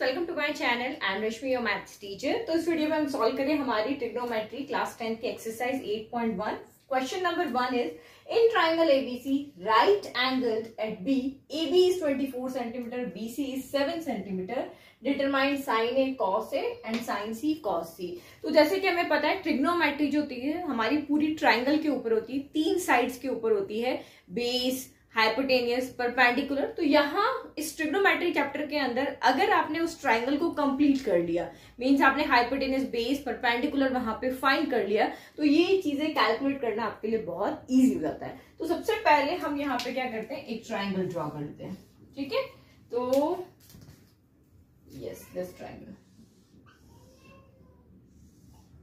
Welcome to my channel. I am Rashmi, your maths teacher. तो इस video में हम सॉल्व करें हमारी ट्रिग्नोमेट्री क्लास 10 की exercise 8.1। Question number 1 is in triangle ABC right angled at B, AB is 24 cm, BC is 7 cm, determine sine A cos A and sine C cos C. तो जैसे कि हमें पता है ट्रिग्नोमेट्री जो होती है हमारी पूरी ट्राइंगल के ऊपर होती है, 3 साइड्स के ऊपर होती है, बेस, हाइपोटेनियस, परपेंडिकुलर। तो यहाँ इस ट्रिग्नोमेट्री चैप्टर के अंदर अगर आपने उस ट्राइंगल को कंप्लीट कर लिया, मींस आपने हाइपोटेनियस, बेस, परपेंडिकुलर वहां पे फाइंड कर लिया, तो ये चीजें कैलकुलेट करना आपके लिए बहुत इजी हो जाता है। तो सबसे पहले हम यहाँ पे क्या करते हैं, एक ट्राइंगल ड्रॉ करते हैं। ठीक है, तो यस दिस ट्राइंगल।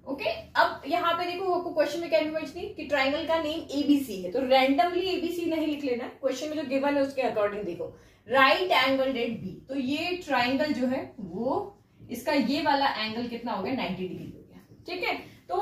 ओके, अब यहाँ पे देखो आपको क्वेश्चन में क्या इन्फॉर्मेशन थी कि ट्राइंगल का नेम एबीसी है, तो रैंडमली एबीसी नहीं लिख लेना। क्वेश्चन में जो गिवन है उसके अकॉर्डिंग देखो, राइट एंगल एट बी। तो ये ट्राइंगल जो है वो इसका ये वाला एंगल कितना हो गया, 90 डिग्री हो गया। ठीक है, तो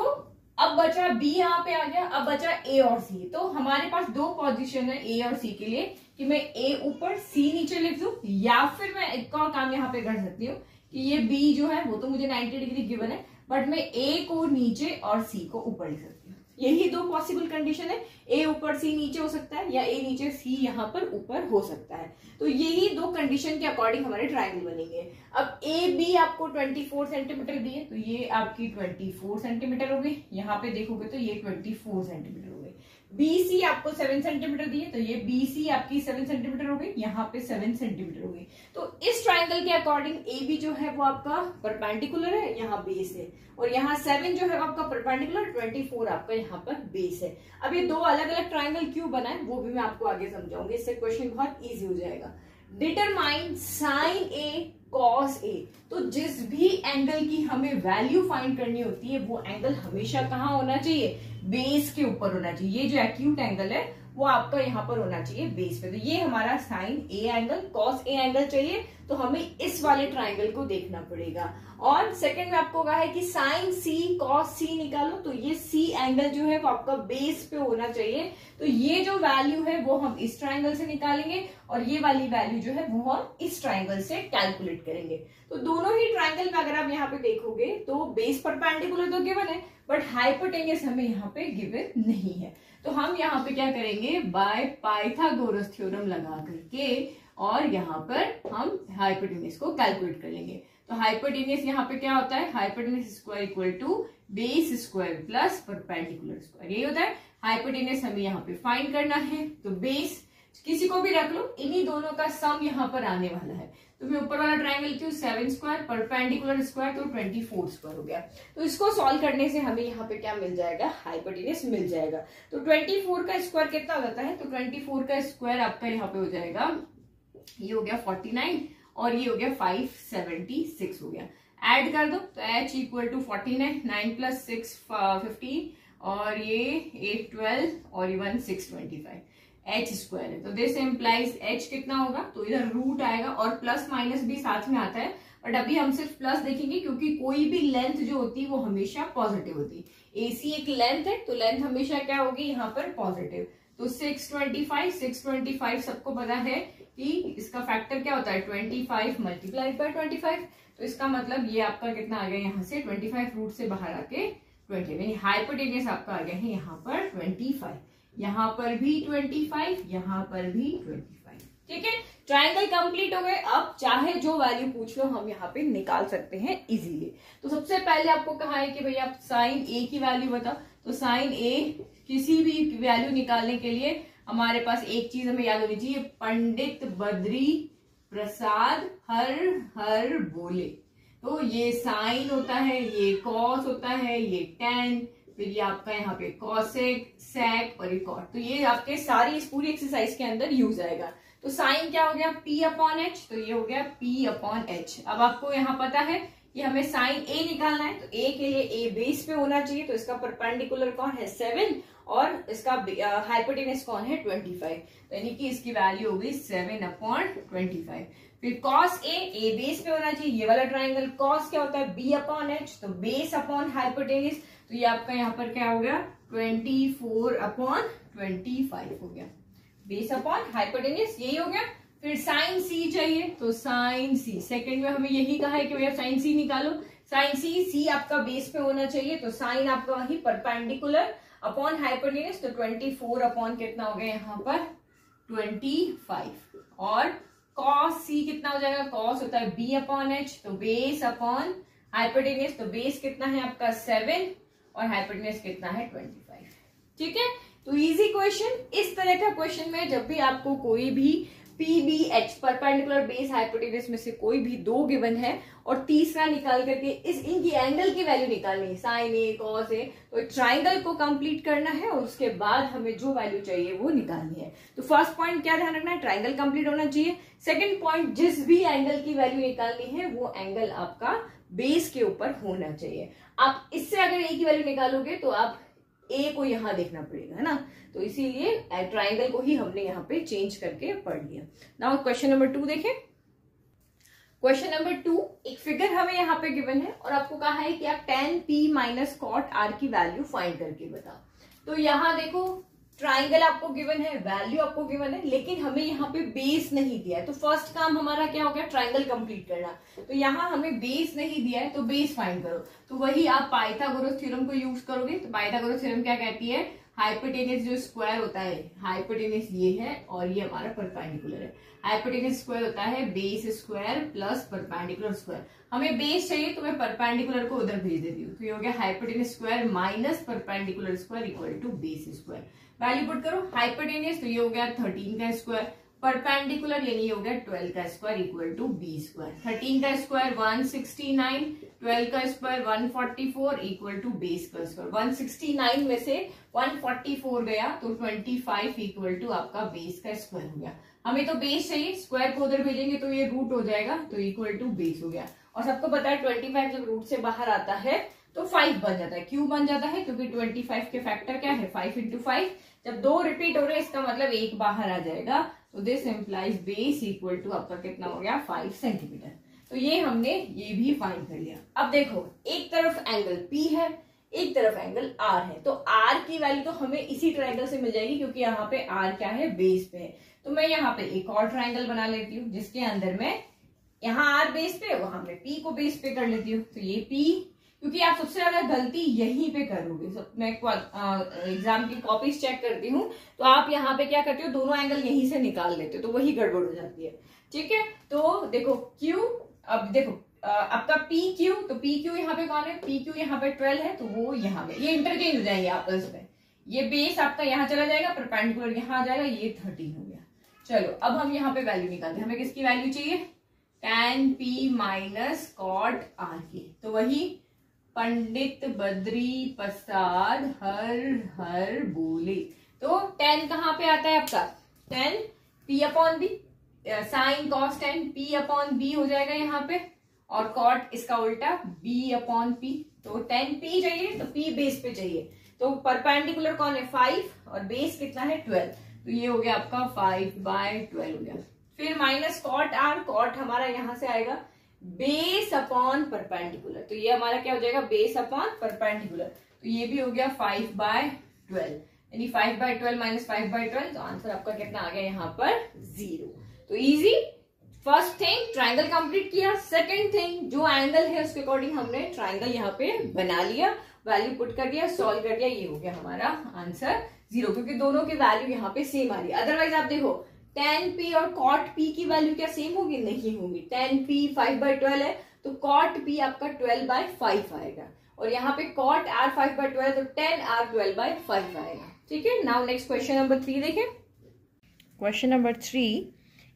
अब बचा बी यहाँ पे आ गया, अब बचा ए और सी। तो हमारे पास दो पोजीशन है ए और सी के लिए कि मैं ए ऊपर सी नीचे लिख दूं, या फिर मैं एक और काम यहाँ पे कर सकती हूँ कि ये बी जो है वो तो मुझे 90 डिग्री गिवन है, बट मैं ए को नीचे और सी को ऊपर लिख सकती हूँ। यही दो पॉसिबल कंडीशन है, ए ऊपर सी नीचे हो सकता है या ए नीचे सी यहाँ पर ऊपर हो सकता है। तो यही दो कंडीशन के अकॉर्डिंग हमारे ट्राइंगल बनेंगे। अब ए बी आपको 24 सेंटीमीटर दी है, तो ये आपकी 24 सेंटीमीटर हो गई। यहाँ पे देखोगे तो ये 24 सेंटीमीटर हो गई। BC आपको 7 सेंटीमीटर दी है, तो ये BC आपकी 7 सेंटीमीटर हो गई, यहाँ पे 7 सेंटीमीटर हो गई। तो इस ट्राइंगल के अकॉर्डिंग AB जो है वो आपका परपेंडिकुलर है, यहाँ बेस है, और यहाँ 7 जो है आपका परपेंडिकुलर, 24 आपका यहाँ पर बेस है। अब ये दो अलग अलग ट्राइंगल क्यों बना है वो भी मैं आपको आगे समझाऊंगी, इससे क्वेश्चन बहुत ईजी हो जाएगा। डिटरमाइन साइन ए कॉस ए। तो जिस भी एंगल की हमें वैल्यू फाइंड करनी होती है वो एंगल हमेशा कहाँ होना चाहिए, बेस के ऊपर होना चाहिए। ये जो एक्यूट एंगल है वो आपका यहाँ पर होना चाहिए बेस पे। तो ये हमारा sine A angle, cos A angle चाहिए, तो हमें इस वाले ट्राइंगल को देखना पड़ेगा। और सेकंड में आपको कहा है कि साइन सी कॉस सी निकालो, तो ये सी एंगल जो है वो आपका बेस पे होना चाहिए। तो ये जो वैल्यू है वो हम इस ट्राइंगल से निकालेंगे और ये वाली वैल्यू जो है वो हम इस ट्राइंगल से कैलकुलेट करेंगे। तो दोनों ही ट्राइंगल में अगर आप यहाँ पे देखोगे तो बेस परपेंडिकुलर तो गिवन है, बट हाइपोटेनियस हमें यहाँ पे गिवन नहीं है। तो हम यहाँ पे क्या करेंगे, बाय पाइथागोरस थ्योरम लगा करके और यहाँ पर हम हाइपोटेनियस को कैलकुलेट कर लेंगे। तो हाइपोटेनियस यहाँ पे क्या होता है, hypotenuse square equal to base square plus perpendicular square, यही होता है। हाइपोटेनियस हमें यहाँ पे फाइंड करना है, तो बेस किसी को भी रख लो, इन्हीं दोनों का सम यहाँ पर आने वाला है। तो मैं ऊपर वाला ट्राइंगल क्यों 7 स्क्वायर, परपेंडिकुलर स्क्वायर तो 24 स्क्वायर हो गया। तो इसको सॉल्व करने से हमें यहाँ पे क्या मिल जाएगा, हाइपोटेनियस मिल जाएगा। तो 24 का स्क्वायर कितना हो जाता है, तो 24 का स्क्वायर आपका यहाँ पे हो जाएगा, ये हो गया 49 और ये हो गया 576 हो गया। ऐड कर दो तो h इक्वल टू 49, 9 प्लस 6 15 और ये 8 12 और ये 1 6 25 h स्क्वायर है। तो दिस इम्प्लाइज h कितना होगा, तो इधर रूट आएगा और प्लस माइनस भी साथ में आता है, बट अभी हम सिर्फ प्लस देखेंगे क्योंकि कोई भी लेंथ जो होती है वो हमेशा पॉजिटिव होती है। AC एक लेंथ है तो लेंथ हमेशा क्या होगी यहाँ पर पॉजिटिव। तो 625 सबको पता है कि इसका फैक्टर क्या होता है 25 मल्टीप्लाइड बाय 25। तो इसका मतलब ये आपका कितना आ गया, यहाँ से 25 रूट से बाहर आके 20, यानी हाइपोटेनियस आपका आ गया है यहाँ पर 25, यहाँ पर भी 25, यहाँ पर भी 25। ठीक है, ट्राइंगल कंप्लीट हो गए। अब चाहे जो वैल्यू पूछ लो हम यहाँ पे निकाल सकते हैं इजीली। तो सबसे पहले आपको कहा है कि भाई आप साइन ए की वैल्यू बताओ। तो साइन ए किसी भी वैल्यू निकालने के लिए हमारे पास एक चीज हमें याद होनी चाहिए, पंडित बद्री प्रसाद हर हर बोले। तो ये साइन होता है, ये कॉस होता है, ये टेन, फिर ये आपका यहाँ पे कॉसेक, सेक और ये कॉट। तो ये आपके सारी इस पूरी एक्सरसाइज के अंदर यूज आएगा। तो साइन क्या हो गया, P अपॉन एच, तो ये हो गया P अपॉन एच। अब आपको यहाँ पता है कि हमें साइन ए निकालना है, तो ए के लिए ए बेस पे होना चाहिए, तो इसका परपेंडिकुलर कौन है 7 और इसका हाइपोटेनियस कौन है 25, तो यानी कि इसकी वैल्यू होगी 7 अपॉन 25। फिर कॉस ए बेस पे होना चाहिए, ये वाला ट्राइंगल कॉस क्या होता है B अपॉन एच, तो बेस अपॉन हाइपोटेनियस, तो ये आपका यहाँ पर क्या हो गया 24 अपॉन 25 हो गया, बेस अपॉन हाइपोटेनियस यही हो गया। फिर साइन सी चाहिए, तो साइन सी सेकंड में हमें यही कहा है कि भैया साइन सी निकालो। साइन सी आपका बेस पे होना चाहिए, तो साइन आपका वही परपेंडिकुलर अपॉन हाइपोटेन्यूज, तो 24 अपॉन कितना हो गया यहाँ पर 25, और कॉस सी कितना हो जाएगा, कॉस होता है बी अपॉन एच, तो बेस अपॉन हाइपोटेन्यूज, तो बेस कितना है आपका 7 और हाइपोटेन्यूज कितना है 25। ठीक है, तो इजी क्वेश्चन। इस तरह का क्वेश्चन में जब भी आपको कोई भी पीबीएच परपेंडिकुलर बेस हाइपोटेन्यूज में से कोई भी दो गिवन है और तीसरा निकाल करके इनकी एंगल की वैल्यू निकालनी है, साइन ए कॉस ए, तो ट्राइंगल को कंप्लीट करना है और उसके बाद हमें जो वैल्यू चाहिए वो निकालनी है। तो फर्स्ट पॉइंट क्या ध्यान रखना है, ट्राइंगल कंप्लीट होना चाहिए। सेकंड पॉइंट, जिस भी एंगल की वैल्यू निकालनी है वो एंगल आपका बेस के ऊपर होना चाहिए। आप इससे अगर ए की वैल्यू निकालोगे तो आप ए को यहां देखना पड़ेगा, है ना, तो इसीलिए ट्राइंगल को ही हमने यहाँ पे चेंज करके पढ़ लिया। नाउ क्वेश्चन नंबर 2 देखें। क्वेश्चन नंबर 2, एक फिगर हमें यहाँ पे गिवन है और आपको कहा है कि आप tan p minus cot r की वैल्यू फाइंड करके बताओ। तो यहाँ देखो ट्राइंगल आपको गिवन है, वैल्यू आपको गिवन है, लेकिन हमें यहाँ पे बेस नहीं दिया है। तो फर्स्ट काम हमारा क्या हो गया, ट्राइंगल कंप्लीट करना। तो यहाँ हमें बेस नहीं दिया है तो बेस फाइंड करो। तो वही आप पाइथागोरस थ्योरम को यूज करोगे। तो पाइथागोरस थ्योरम क्या कहती है, हाइपोटेन्यूज जो स्क्वायर होता है, हाइपोटेन्यूज ये है और ये हमारा परपेंडिकुलर है। हाइपोटेन्यूज स्क्वायर होता है base square plus perpendicular square. हमें बेस चाहिए तो मैं परपेंडिकुलर को उधर भेज देती हूँ, तो ये हो गया hypotenuse square minus perpendicular square equal to base square. Value put करो, हाइपोटेन्यूज तो ये हो गया 13 का स्क्वायर, परपेंडिकुलर यानी हो गया 12 का square equal to B square. 13 का स्क्वायर 169, 12 का स्क्वायर 144 इक्वल टू बेस का स्क्वायर। 169 में से 144 गया तो 25 इक्वल टू आपका बेस का स्क्वायर हो गया। हमें तो बेस चाहिए, स्क्वायर को उधर भेजेंगे तो ये रूट हो जाएगा, तो इक्वल टू बेस हो गया। और सबको पता है 25 जब रूट से बाहर आता है तो 5 बन जाता है। क्यों बन जाता है, क्योंकि 25 के फैक्टर क्या है 5 इंटू 5। जब दो रिपीट हो रहे हैं इसका मतलब एक बाहर आ जाएगा, तो this implies base equal to आपका कितना हो गया 5 सेंटीमीटर। तो ये हमने ये भी फाइंड कर लिया। अब देखो एक तरफ एंगल P है, एक तरफ एंगल R है, तो R की वैल्यू तो हमें इसी ट्रायंगल से मिल जाएगी क्योंकि यहाँ पे R क्या है बेस पे है। तो मैं यहाँ पे एक और ट्रायंगल बना लेती हूँ जिसके अंदर मैं यहाँ R बेस पे, वहां मैं P को बेस पे कर लेती हूँ। तो ये P, क्योंकि आप सबसे ज्यादा गलती यहीं पे करोगे। मैं एग्जाम की कॉपीज चेक करती हूँ तो आप यहाँ पे क्या करते हो, दोनों एंगल यहीं से निकाल लेते हो, तो वही गड़बड़ हो जाती है। ठीक है, तो देखो Q, अब देखो आपका PQ, तो PQ यहाँ पे कौन है, PQ यहाँ पे 12 है, तो वो यहाँ पे ये इंटरचेंज हो जाएंगे आपस में। ये बेस आपका यहाँ चला जाएगा, परपेंडिकुलर यहाँ आ जाएगा, ये 13 हो गया। चलो अब हम यहाँ पे वैल्यू निकालते हैं। हमें किसकी वैल्यू चाहिए, tan P minus cot R की। तो वही पंडित बद्री प्रसाद हर हर बोले। तो tan कहाँ पे आता है आपका, tan P upon B, sine cos tan P upon B हो जाएगा यहाँ पे, और कॉट इसका उल्टा B अपॉन P। तो tan P चाहिए तो P बेस पे चाहिए। तो परपेंडिकुलर कौन है 5 और बेस कितना है 12, तो ये हो गया आपका 5/12 हो गया। फिर माइनस कॉट R, कॉट हमारा यहां से आएगा बेस अपॉन परपेंडिकुलर, तो ये हमारा क्या हो जाएगा बेस अपॉन परपेंडिकुलर, तो ये भी हो गया 5/12, यानी 5/12 माइनस 5/12, तो आंसर आपका कितना आ गया यहाँ पर 0। तो easy, first thing triangle complete किया, सेकंड थिंग जो एंगल है उसके अकॉर्डिंग हमने ट्राइंगल यहाँ पे बना लिया, वैल्यू पुट कर दिया, सॉल्व कर दिया, ये हो गया हमारा आंसर 0, क्योंकि दोनों की वैल्यू यहाँ पे सेम आ रही है। अदरवाइज आप देखो tan P और cot P की वैल्यू क्या सेम होगी, नहीं होगी। tan P 5/12 है तो cot P आपका 12/5 आएगा, और यहाँ पे cot R 5/12 तो tan R 12/5 आएगा। ठीक है, नाउ नेक्स्ट क्वेश्चन नंबर 3 देखें। Question number 3,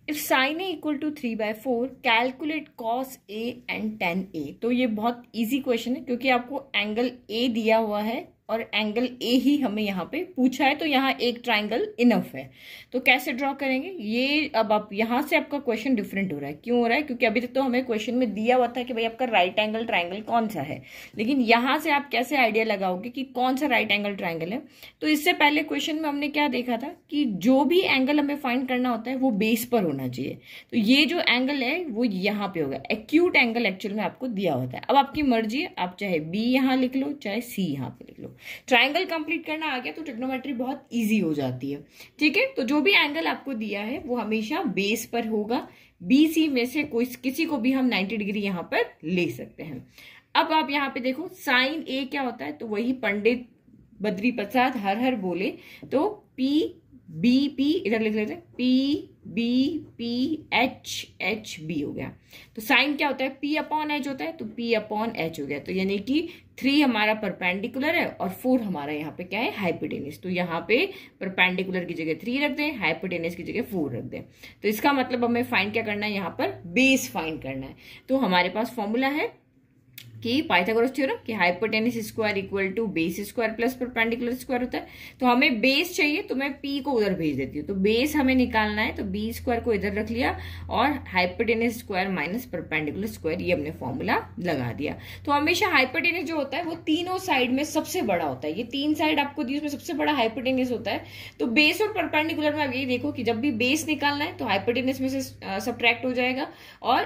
if sin A equal to 3/4 calculate cos A and tan A। तो ये बहुत इजी क्वेश्चन है क्योंकि आपको एंगल A दिया हुआ है और एंगल ए ही हमें यहाँ पे पूछा है, तो यहाँ एक ट्राइंगल इनफ है। तो कैसे ड्रॉ करेंगे ये, अब आप यहाँ से आपका क्वेश्चन डिफरेंट हो रहा है। क्यों हो रहा है, क्योंकि अभी तक तो हमें क्वेश्चन में दिया हुआ था कि भाई आपका राइट एंगल ट्राइंगल कौन सा है, लेकिन यहाँ से आप कैसे आइडिया लगाओगे कि कौन सा राइट एंगल ट्राइंगल है। तो इससे पहले क्वेश्चन में हमने क्या देखा था कि जो भी एंगल हमें फाइंड करना होता है वो बेस पर होना चाहिए। तो ये जो एंगल है वो यहाँ पे होगा, एक्यूट एंगल एक्चुअल में आपको दिया होता है। अब आपकी मर्जी है, आप चाहे बी यहाँ लिख लो चाहे सी यहाँ पे लिख लो। ट्राइंगल कंप्लीट करना आ गया तो ट्रिग्नोमेट्री बहुत इजी हो जाती है। ठीक है, तो जो भी एंगल आपको दिया है वो हमेशा बेस पर होगा। BC में से कोई किसी को भी हम 90 डिग्री यहां पर ले सकते हैं। अब आप यहाँ पे देखो साइन ए क्या होता है, तो वही पंडित बद्री प्रसाद हर हर बोले, तो PBP इधर लिख लेते हैं, PBPHHB हो गया। तो साइन क्या होता है, P/H होता है, तो P/H हो गया। तो यानी कि 3 हमारा परपेंडिकुलर है और 4 हमारा यहाँ पे क्या है, हाइपोटेनस। तो यहाँ पे परपेंडिकुलर की जगह 3 रख दें, हाइपोटेनस की जगह 4 रख दें। तो इसका मतलब हमें फाइंड क्या करना है, यहाँ पर बेस फाइंड करना है। तो हमारे पास फॉर्मूला है कि पाइथागोरस थ्योरम कि hypotenuse square equal to base square plus perpendicular square होता है। तो हमें बेस चाहिए, तो मैं P को उधर भेज देती हूँ। तो बेस हमें निकालना है, तो B स्क्वायर को इधर रख लिया और hypotenuse square minus perpendicular square, ये हमने फॉर्मूला लगा दिया। तो हमेशा हाइपोटेनस जो होता है वो तीनों साइड में सबसे बड़ा होता है। ये 3 साइड आपको दी, उसमें सबसे बड़ा हाइपोटेनस होता है। तो बेस और परपेंडिकुलर में आप यही देखो कि जब भी बेस निकालना है तो हाइपोटेनस में से सब्ट्रैक्ट हो जाएगा और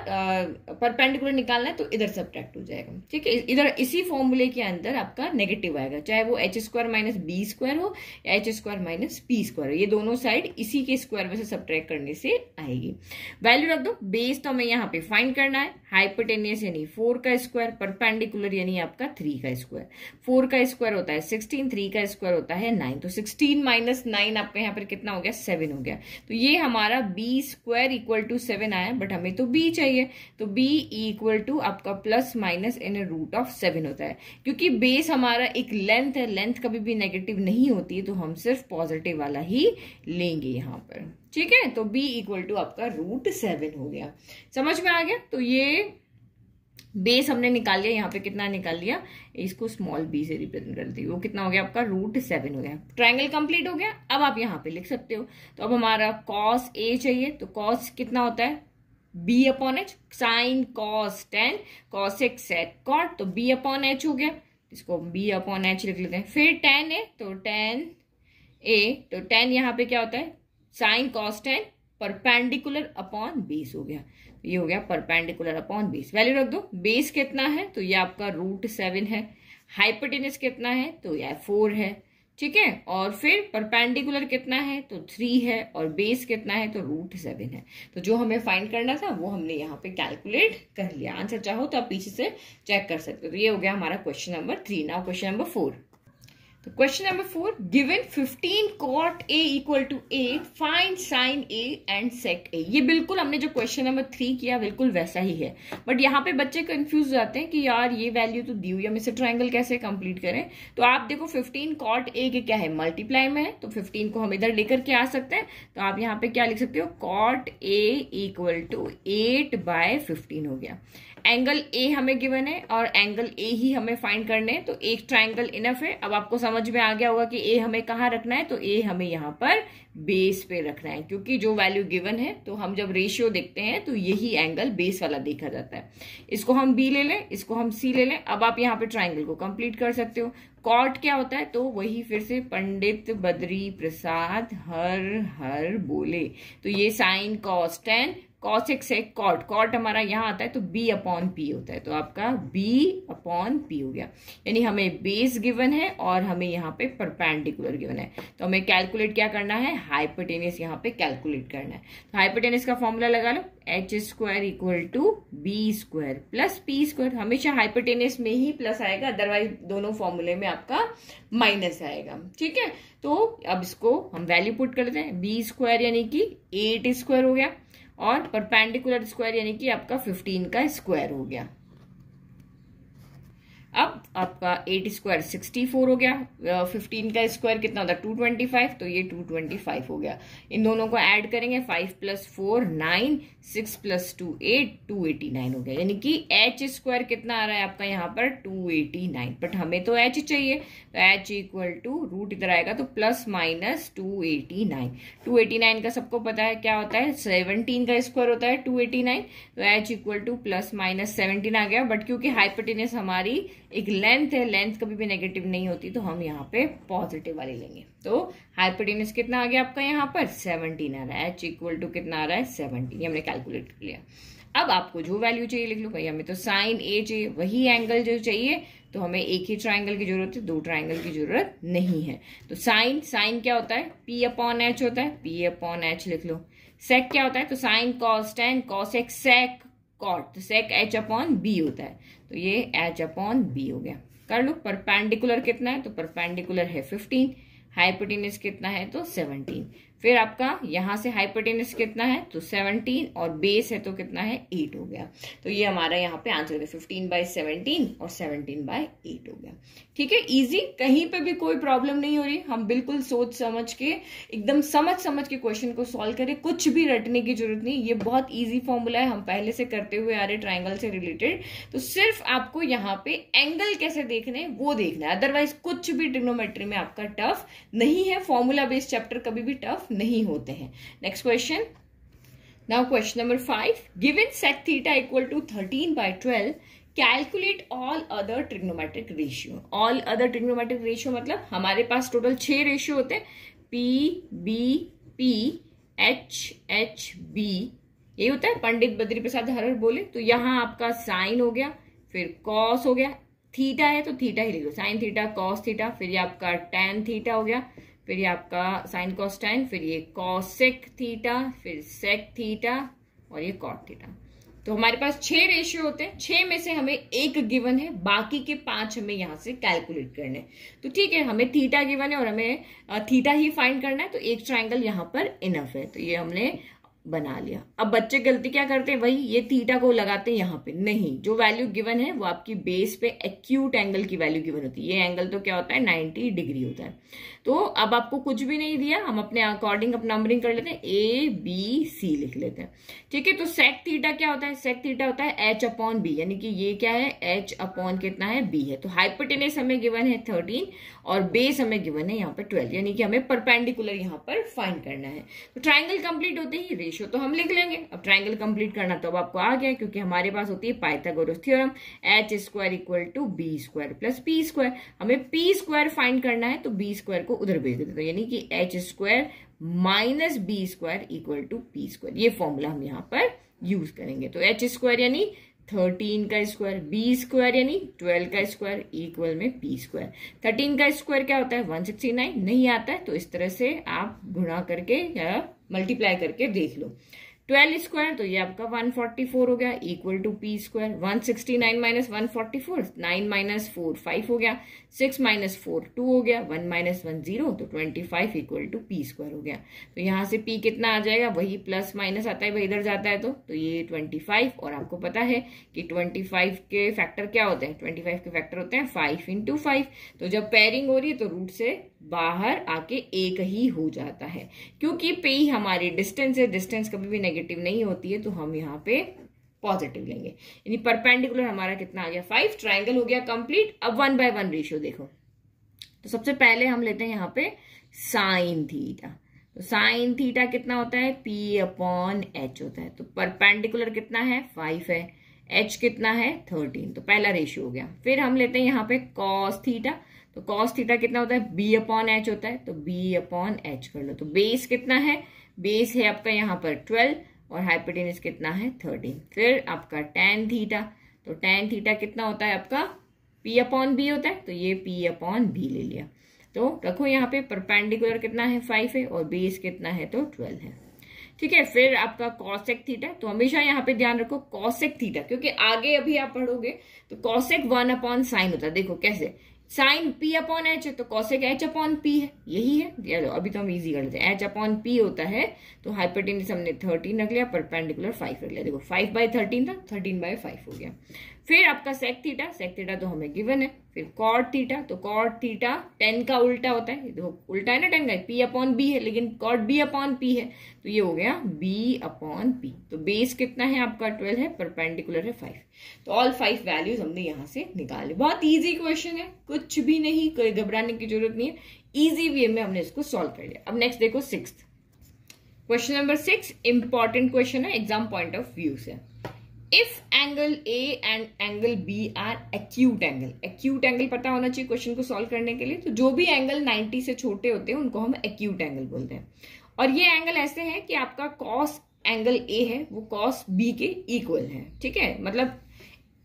परपेंडिकुलर निकालना है तो इधर सब्ट्रैक्ट हो जाएगा। ठीक है, इधर इसी फॉर्मूले के अंदर आपका नेगेटिव आएगा, चाहे वो h square minus B square हो या h square minus P square हो, ये दोनों साइड इसी के स्क्वायर में से सब्ट्रैक्ट करने से आएगी। वैल्यू रख दो। बेस तो हमें यहाँ पे फाइंड करना है, हाइपोटेनियस यानी 4 का स्क्वायर, परपेंडिकुलर यानी आपका 3 का स्क्वायर। 4 का स्क्वायर होता है 16, 3 का स्क्वायर होता है 9। तो 16 माइनस 9 आपका यहाँ पर कितना हो गया, 7 हो गया। तो ये हमारा बी स्क्वायर इक्वल टू 7 आया, बट हमें तो बी चाहिए। तो बी इक्वल टू आपका plus minus in root of 7 होता है। क्योंकि बेस हमारा एक लेंथ है, लेंथ कभी भी नेगेटिव नहीं होती, तो हम सिर्फ पॉजिटिव वाला ही लेंगे यहाँ पर। ठीक है, तो b इक्वल टू आपका √7 हो गया। समझ में आ गया। तो ये बेस हमने निकाल लिया, यहाँ पे कितना निकाल लिया, इसको स्मॉल b से रिप्रेजेंट कर दी, वो कितना हो गया आपका √7 हो गया। ट्रायंगल कंप्लीट हो गया। अब आप यहाँ पे लिख सकते हो। तो अब हमारा cos a चाहिए, तो cos कितना होता है, B/H, sine cos tan, cosec sec cot, तो B/H हो गया। इसको B/H लिख लेते हैं। फिर tan a, तो tan a, तो tan यहाँ पे क्या होता है, sine cos tan perpendicular upon base हो गया। तो ये हो गया परपेंडिकुलर अपॉन बेस। वैल्यू रख दो। बेस कितना है, तो ये आपका √7 है। हाइपोटेनस कितना है, तो यह 4 है। ठीक है, और फिर परपेंडिकुलर कितना है, तो 3 है, और बेस कितना है, तो √7 है। तो जो हमें फाइंड करना था वो हमने यहाँ पे कैलकुलेट कर लिया। आंसर चाहो तो आप पीछे से चेक कर सकते हो। तो ये हो गया हमारा question number 3। Now question number 4। तो question number 4, given 15 cot a equal to 8, find sine a and sec a। ये बिल्कुल हमने जो क्वेश्चन नंबर 3 किया बिल्कुल वैसा ही है, बट यहाँ पे बच्चे कंफ्यूज हो जाते हैं कि यार ये वैल्यू तो दी हुई है, हम इसे ट्रायंगल कैसे कंप्लीट करें। तो आप देखो 15 cot a के क्या है, मल्टीप्लाई में है, तो 15 को हम इधर लेकर के आ सकते हैं। तो आप यहाँ पे क्या लिख सकते हो, cot a इक्वल टू 8/15 हो गया। एंगल ए हमें गिवन है और एंगल ए ही हमें फाइंड करने हैं, तो एक ट्रायंगल इनफ है। अब आपको समझ में आ गया होगा कि ए हमें कहाँ रखना है, तो ए हमें यहाँ पर बेस पे रखना है, क्योंकि जो वैल्यू गिवन है तो हम जब रेशियो देखते हैं तो यही एंगल बेस वाला देखा जाता है। इसको हम बी ले लें, इसको हम सी ले लें। अब आप यहाँ पे ट्रायंगल को कंप्लीट कर सकते हो। कॉट क्या होता है, तो वही फिर से पंडित बद्री प्रसाद हर हर बोले, तो ये sign cos tan cosec sec cot, cot हमारा यहाँ आता है तो B/P होता है, तो आपका B/P हो गया। यानी हमें बेस गिवन है और हमें यहाँ पे परपेंडिकुलर गिवन है, तो हमें कैलकुलेट क्या करना है, हाइपोटेनस यहाँ पे कैलकुलेट करना है। तो हाइपोटेनस का फॉर्मूला लगा लो, h square equal to B square plus P square. हमेशा हाइपोटेनस में ही प्लस आएगा, अदरवाइज दोनों फॉर्मूले में आपका माइनस आएगा। ठीक है, तो अब इसको हम वैल्यू पुट कर देते हैं। बी स्क्वायर यानी कि 8 स्क्वायर हो गया और परपेंडिकुलर स्क्वायर यानी कि आपका 15 का स्क्वायर हो गया। अब आपका 8 स्क्वायर 64 हो गया, 15 का स्क्वायर कितना होता है 225, तो ये 225 हो गया। इन दोनों को ऐड करेंगे, 5 + 4 9, 6 + 2 8, 289 हो गया। यानी कि h स्क्वायर कितना आ रहा है आपका यहाँ पर 289, बट हमें तो h चाहिए, तो h इक्वल टू रूट इधर आएगा तो प्लस माइनस 289। 289 का सबको पता है क्या होता है, 17 का स्क्वायर होता है 289, तो h equal to plus minus 17 आ गया। बट क्योंकि हाइपोटेनस हमारी एक लेंथ है, लेंथ कभी भी नेगेटिव नहीं होती, तो हम यहाँ पे पॉजिटिव वाली लेंगे। तो हाइपोटेनस कितना आ गया आपका यहाँ पर 17 आ रहा है, h इक्वल टू कितना आ रहा है 17, ये हमने कैलकुलेट कर लिया। अब आपको जो वैल्यू चाहिए लिख लो भाई, हमें तो साइन ए चाहिए, वही एंगल जो चाहिए, तो हमें एक ही ट्राइंगल की जरूरत है, दो ट्राइंगल की जरूरत नहीं है। तो साइन क्या होता है, पी अपॉन एच होता है, पी अपॉन एच लिख लो। सेक क्या होता है, तो sine cos tan cosec sec cot, तो सेक एच अपॉन बी होता है, तो ये एच अपॉन बी हो गया। कर लो। परपेंडिकुलर कितना है, तो परपेंडिकुलर है 15, हाइपोटेनस कितना है, तो 17। फिर आपका यहां से हाइपोटेनस कितना है, तो 17, और बेस है तो कितना है, 8 हो गया। तो ये हमारा यहाँ पे आंसर है 15/17 और 17/8 हो गया। ठीक है, इजी, कहीं पे भी कोई प्रॉब्लम नहीं हो रही। हम बिल्कुल सोच समझ के, एकदम समझ के क्वेश्चन को सॉल्व करें, कुछ भी रटने की जरूरत नहीं। ये बहुत ईजी फॉर्मूला है, हम पहले से करते हुए आ रहे ट्राइंगल से रिलेटेड। तो सिर्फ आपको यहाँ पे एंगल कैसे देखने वो देखना है, अदरवाइज कुछ भी ट्रिग्नोमेट्री में आपका टफ नहीं है। फॉर्मूला बेस्ड चैप्टर कभी भी टफ नहीं होते हैं। Next question, now question number 5, given sec theta equal to 13/12, calculate all other trigonometric ratio. All other trigonometric ratio मतलब हमारे पास टोटल 6 रेशियो होते हैं, P B P H H B, यही होता है, पंडित बद्री प्रसाद हरर बोले। तो यहां आपका साइन हो गया, फिर कॉस हो गया, थीटा है तो थीटा ही लिख लो, साइन थीटा कॉस थीटा, फिर ये आपका टैन थीटा हो गया, फिर ये आपका साइन कॉस टैन, फिर ये कॉसेक थीटा, फिर सेक थीटा, और ये कॉट थीटा। तो हमारे पास 6 रेशियो होते हैं, 6 में से हमें एक गिवन है, बाकी के 5 हमें यहां से कैलकुलेट करने हैं। तो ठीक है, हमें थीटा गिवन है और हमें थीटा ही फाइंड करना है, तो एक ट्राइंगल यहां पर इनफ है, तो ये हमने बना लिया। अब बच्चे गलती क्या करते हैं, वही ये थीटा को लगाते हैं यहाँ पे, नहीं, जो वैल्यू गिवन है वो आपकी बेस पे एक्यूट एंगल की वैल्यू गिवन होती है। ये एंगल तो क्या होता है, 90 डिग्री होता है। तो अब आपको कुछ भी नहीं दिया, हम अपने अकॉर्डिंग अपना नंबरिंग कर लेते हैं, ए बी सी लिख लेते हैं। ठीक है, तो सेक थीटा क्या होता है, सेक थीटा होता है एच अपॉन बी, यानी कि ये क्या है, एच अपॉन कितना है, बी है। तो हाइपोटेनस हमें गिवन है 13 और बेस हमें गिवन है यहाँ पे 12, यानी कि हमें परपेंडिकुलर यहाँ पर फाइंड करना है। तो ट्राइंगल कंप्लीट होते ही रेशियो तो हम लिख लेंगे। अब ट्राइंगल कंप्लीट करना तो अब आपको आ गया, क्योंकि हमारे पास होती है Pythagoras theorem, H square equal to B square plus P square. हमें पी स्क्वायर फाइंड करना है, तो बी स्क्वायर को उधर भेज देते हैं, यानी कि H square minus B square equal to P square. ये फॉर्मूला हम यहाँ पर यूज करेंगे। तो एच स्क्वायर यानी 13 का स्क्वायर, बी स्क्वायर यानी 12 का स्क्वायर इक्वल में पी स्क्वायर। 13 का स्क्वायर क्या होता है, 169, नहीं आता है तो इस तरह से आप गुणा करके या मल्टीप्लाई करके देख लो। 12 स्क्वायर तो ये आपका 144 हो गया equal to P square. 169 minus 144, 9 minus 4 5 हो गया, 6 माइनस 4 2 हो गया, 1 माइनस 1 0, तो 25 इक्वल टू पी स्क्वायर हो गया। तो यहाँ से पी कितना आ जाएगा, वही प्लस माइनस आता है, वही इधर जाता है, तो ये 25। और आपको पता है कि 25 के फैक्टर क्या होते हैं, 25 के फैक्टर होते हैं 5 × 5। तो जब पेयरिंग हो रही है तो रूट से बाहर आके एक ही हो जाता है, क्योंकि पे हमारी डिस्टेंस है, डिस्टेंस कभी भी नेगेटिव नहीं होती है, तो हम यहाँ पे पॉजिटिव लेंगे। यानी परपेंडिकुलर हमारा कितना आ गया, 5। ट्राइंगल हो गया कंप्लीट। अब 1/1 रेशियो देखो, तो सबसे पहले हम लेते हैं यहाँ पे साइन थीटा। तो साइन थीटा कितना होता है, पी अपॉन एच होता है। तो परपेंडिकुलर कितना है, 5 है, एच कितना है 13, तो पहला रेशियो हो गया। फिर हम लेते हैं यहाँ पे कॉस थीटा। तो कॉस थीटा कितना होता है, बी अपॉन एच होता है, तो बी अपॉन एच कर लो। तो बेस कितना है, बेस है आपका यहाँ पर 12 और हाइपोटेनस कितना है 13। फिर आपका टैन थीटा, तो टैन थीटा कितना होता है आपका, पी अपॉन बी होता है, तो ये पी अपॉन बी ले लिया। तो रखो यहाँ पे परपेंडिकुलर कितना है 5 है और बेस कितना है तो 12 है। ठीक है, फिर आपका कॉसेक थीटा। तो हमेशा यहाँ पे ध्यान रखो कॉसेक थीटा, क्योंकि आगे अभी आप पढ़ोगे तो कॉसेक 1 अपॉन साइन होता है। देखो कैसे, साइन पी अपॉन एच है तो कॉसेक एच अपॉन पी है, यही है। अभी तो हम इजी कर लेते हैं, एच अपॉन पी होता है, तो हाइपोटेनस हमने 13 रख लिया, परपेंडिकुलर 5 रख लिया। देखो 5/13 था, 13/5 हो गया। फिर आपका सेक थीटा तो हमें गिवन है। फिर कॉट थीटा, तो कॉट थीटा 10 का उल्टा होता है, देखो उल्टा है ना 10 का, पी अपॉन बी है, लेकिन कॉट बी अपॉन पी है, तो ये हो गया बी अपॉन पी। तो बेस कितना है आपका 12 है, परपेंडिकुलर है 5। तो ऑल 5 वैल्यूज हमने यहाँ से निकाले। बहुत इजी क्वेश्चन है, कुछ भी नहीं, कोई घबराने की जरूरत नहीं है, इजी वे में हमने इसको सॉल्व कर लिया। अब नेक्स्ट देखो 6th question number 6, important question है एग्जाम पॉइंट ऑफ व्यू से। If angle A and angle B are acute angle, acute angle पता होना चाहिए क्वेश्चन को सॉल्व करने के लिए। तो जो भी एंगल 90 से छोटे होते हैं उनको हम एक्यूट एंगल बोलते हैं। और ये एंगल ऐसे है कि आपका कॉस एंगल ए है वो कॉस बी के इक्वल है। ठीक है, मतलब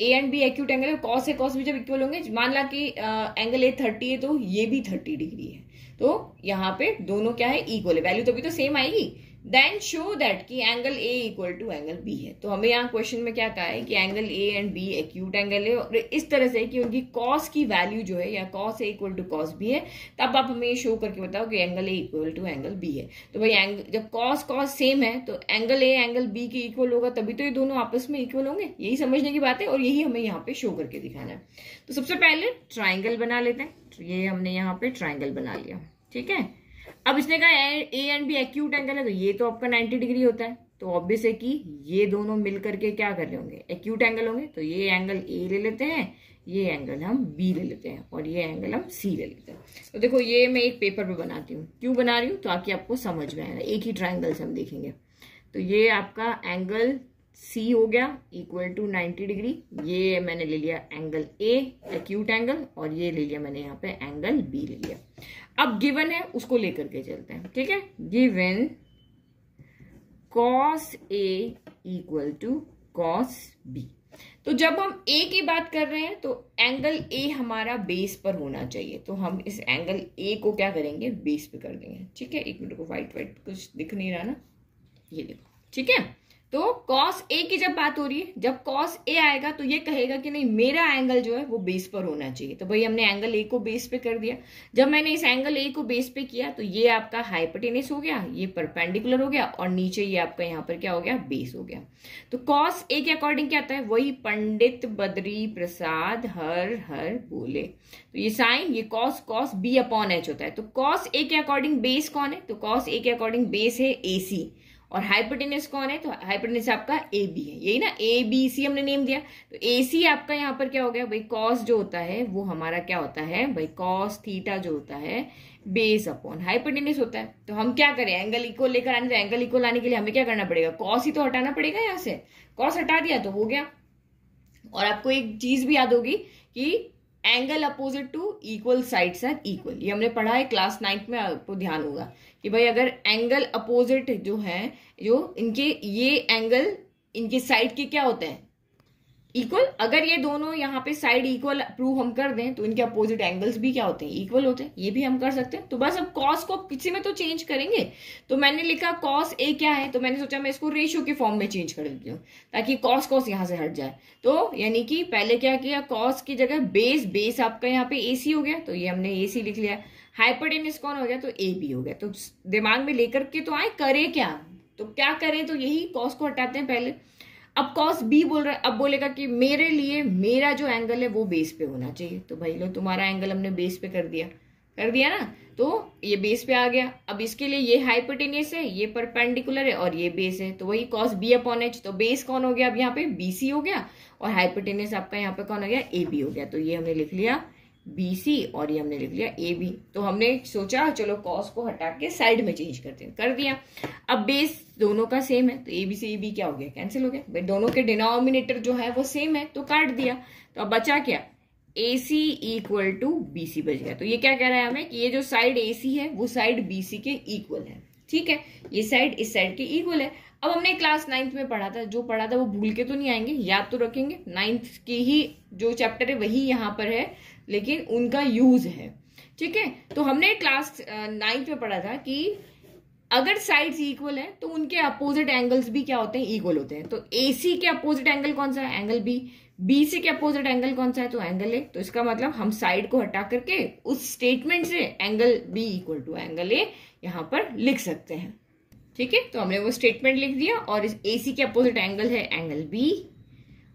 A and B acute angle है, कॉस है कॉस बी जब इक्वल होंगे, मान ला कि एंगल ए 30 है तो ये भी 30 डिग्री है, तो यहाँ पे दोनों क्या है, इक्वल है, वैल्यू तभी तो सेम आएगी। देन शो दैट कि angle A equal to angle B है। तो हमें यहाँ क्वेश्चन में क्या कहा है कि angle A and B acute angle है, और इस तरह से कि उनकी कॉस की वैल्यू जो है, या cos A equal to cos B है, तब आप हमें शो करके बताओ कि angle A equal to angle B है। तो भाई जब कॉस कॉस सेम है तो एंगल ए एंगल बी के इक्वल होगा, तभी तो ये दोनों आपस में इक्वल होंगे। यही समझने की बात है और यही हमें यहाँ पे शो करके दिखाना है। तो सबसे पहले ट्राइंगल बना लेते हैं। तो ये हमने यहाँ पे ट्राइंगल बना लिया। ठीक है, अब इसने कहा A and B acute angle है, तो ये तो आपका 90 डिग्री होता है, तो ऑब्वियस है कि ये दोनों मिलकर के क्या कर रहे होंगे, एक्यूट एंगल होंगे। तो ये एंगल ए ले लेते हैं, ये एंगल हम बी ले लेते हैं, और ये एंगल हम सी ले लेते हैं। तो देखो ये मैं एक पेपर पे बनाती हूँ, क्यों बना रही हूँ, ताकि आपको समझ में आए, एक ही ट्राइंगल से हम देखेंगे। तो ये आपका एंगल सी हो गया इक्वल टू 90 डिग्री, ये मैंने ले लिया एंगल ए एक्यूट एंगल, और ये ले लिया मैंने यहाँ पे एंगल बी ले लिया। अब गिवन है उसको लेकर के चलते हैं। ठीक है, given cos A equal to cos B। तो जब हम A की बात कर रहे हैं तो एंगल A हमारा बेस पर होना चाहिए, तो हम इस एंगल A को क्या करेंगे, बेस पे कर देंगे। ठीक है, एक मिनट को, व्हाइट कुछ दिख नहीं रहा ना, ये देखो। ठीक है, तो cos A की जब बात हो रही है, जब cos A आएगा तो ये कहेगा कि नहीं मेरा एंगल जो है वो बेस पर होना चाहिए। तो भाई हमने एंगल A को बेस पे कर दिया। जब मैंने इस एंगल A को बेस पे किया तो ये आपका हाइपोटेनस हो गया, ये परपेंडिकुलर हो गया, और नीचे ये आपका यहाँ पर क्या हो गया, बेस हो गया। तो cos A के अकॉर्डिंग क्या आता है, वही पंडित बद्री प्रसाद हर हर बोले। तो ये साइन, ये cos B अपॉन H होता है। तो cos A के अकॉर्डिंग बेस कौन है, तो cos A के अकॉर्डिंग बेस है AC, और हाइपोटेनस कौन है, तो हाइपोटेनस आपका ए बी है, यही ना, ए बी सी हमने नेम दिया। तो ए सी आपका यहाँ पर क्या हो गया भाई, कॉस जो होता है वो हमारा क्या होता है भाई, कॉस थीटा जो होता है बेस अपॉन हाइपोटेनस होता है। तो हम क्या करें, एंगल इक्वल लेकर आने, तो एंगल इक्वल लाने के लिए हमें क्या करना पड़ेगा, कॉस ही तो हटाना पड़ेगा, यहाँ से कॉस हटा दिया तो हो गया। और आपको एक चीज भी याद होगी कि angle opposite to equal sides are equal, ये हमने पढ़ा है क्लास 9 में, आपको ध्यान होगा कि भाई अगर एंगल अपोजिट जो है, जो इनके ये एंगल इनके साइड के क्या होते हैं, इक्वल। अगर ये दोनों यहाँ पे साइड इक्वल प्रूव हम कर दें तो इनके अपोजिट एंगल्स भी क्या होते हैं, इक्वल होते हैं, ये भी हम कर सकते हैं। तो बस अब कॉस को किसी में तो चेंज करेंगे। तो मैंने लिखा कॉस ए क्या है, तो मैंने सोचा मैं इसको रेशियो के फॉर्म में चेंज कर देती हूँ ताकि कॉस यहाँ से हट जाए। तो यानी कि पहले क्या किया, कॉस की जगह बेस आपका यहाँ पे AC हो गया, तो ये हमने AC लिख लिया। हाइपोटेनस कौन हो गया, तो AB हो गया। तो दिमाग में लेकर के तो आए, करे क्या, तो क्या करें, तो यही कॉस को हटाते हैं पहले। अब cos B बोल रहा है, अब बोलेगा कि मेरे लिए मेरा जो एंगल है वो बेस पे होना चाहिए। तो भाई लो तुम्हारा एंगल हमने बेस पे कर दिया ना, तो ये बेस पे आ गया। अब इसके लिए ये हाइपोटेनस है, ये परपेंडिकुलर है, और ये बेस है, तो वही cos B अपॉन H। तो बेस कौन हो गया अब यहाँ पे, BC हो गया, और हाइपोटेनस आपका यहाँ पे कौन हो गया, AB हो गया। तो ये हमने लिख लिया BC और ये हमने लिख लिया AB। तो हमने सोचा चलो cos को हटा के साइड में चेंज करते हैं, कर दिया। अब बेस दोनों का सेम है, तो AB से AB क्या हो गया, कैंसिल हो गया भाई, दोनों के डिनोमिनेटर जो है वो सेम है, तो काट दिया। तो अब बचा क्या, AC इक्वल टू BC बच गया। तो ये क्या कह रहा है हमें कि ये जो साइड AC है वो साइड BC के इक्वल है। ठीक है, ये साइड इस साइड के इक्वल है। अब हमने क्लास 9 में पढ़ा था, जो पढ़ा था वो भूल के तो नहीं आएंगे, याद तो रखेंगे। 9th की ही जो चैप्टर है वही यहाँ पर है, लेकिन उनका यूज है। ठीक है, तो हमने क्लास 9th में पढ़ा था कि अगर साइड्स इक्वल हैं तो उनके अपोजिट एंगल्स भी क्या होते हैं, इक्वल होते हैं। तो AC के अपोजिट एंगल कौन सा है, एंगल B। BC के अपोजिट एंगल कौन सा है, तो एंगल A। तो इसका मतलब हम साइड को हटा करके उस स्टेटमेंट से angle B equal to angle A यहाँ पर लिख सकते हैं। ठीक है, तो हमने वो स्टेटमेंट लिख दिया, और इस AC के अपोजिट एंगल है एंगल B,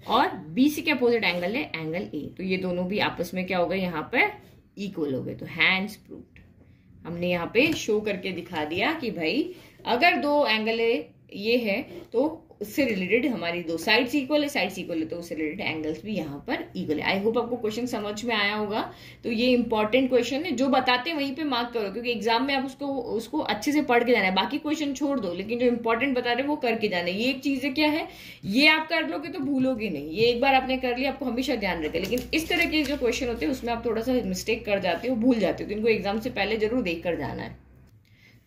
और BC के अपोजिट एंगल है एंगल A। तो ये दोनों भी आपस में क्या हो गए, यहाँ पर इक्वल हो गए। तो हैंड्स प्रूव्ड, हमने यहाँ पे शो करके दिखा दिया कि भाई अगर दो एंगल ये है तो उससे रिलेटेड हमारी दो साइड्स इक्वल है, साइड्स इक्वल है तो उससे रिलेटेड एंगल्स भी यहाँ पर इक्वल है। आई होप आपको क्वेश्चन समझ में आया होगा। तो ये इंपॉर्टेंट क्वेश्चन है, जो बताते हैं वहीं पे मार्क करो, क्योंकि एग्जाम में आप उसको अच्छे से पढ़ के जाना है। बाकी क्वेश्चन छोड़ दो, लेकिन जो इंपॉर्टेंट बता रहे हैं वो करके जाना है। ये एक चीज है क्या है, ये आप कर लोगे तो भूलोगे नहीं, ये एक बार आपने कर लिया आपको हमेशा ध्यान रखे। लेकिन इस तरह के जो क्वेश्चन होते हैं उसमें आप थोड़ा सा मिस्टेक कर जाते हो, भूल जाते हो, तो इनको एग्जाम से पहले जरूर देख कर जाना है।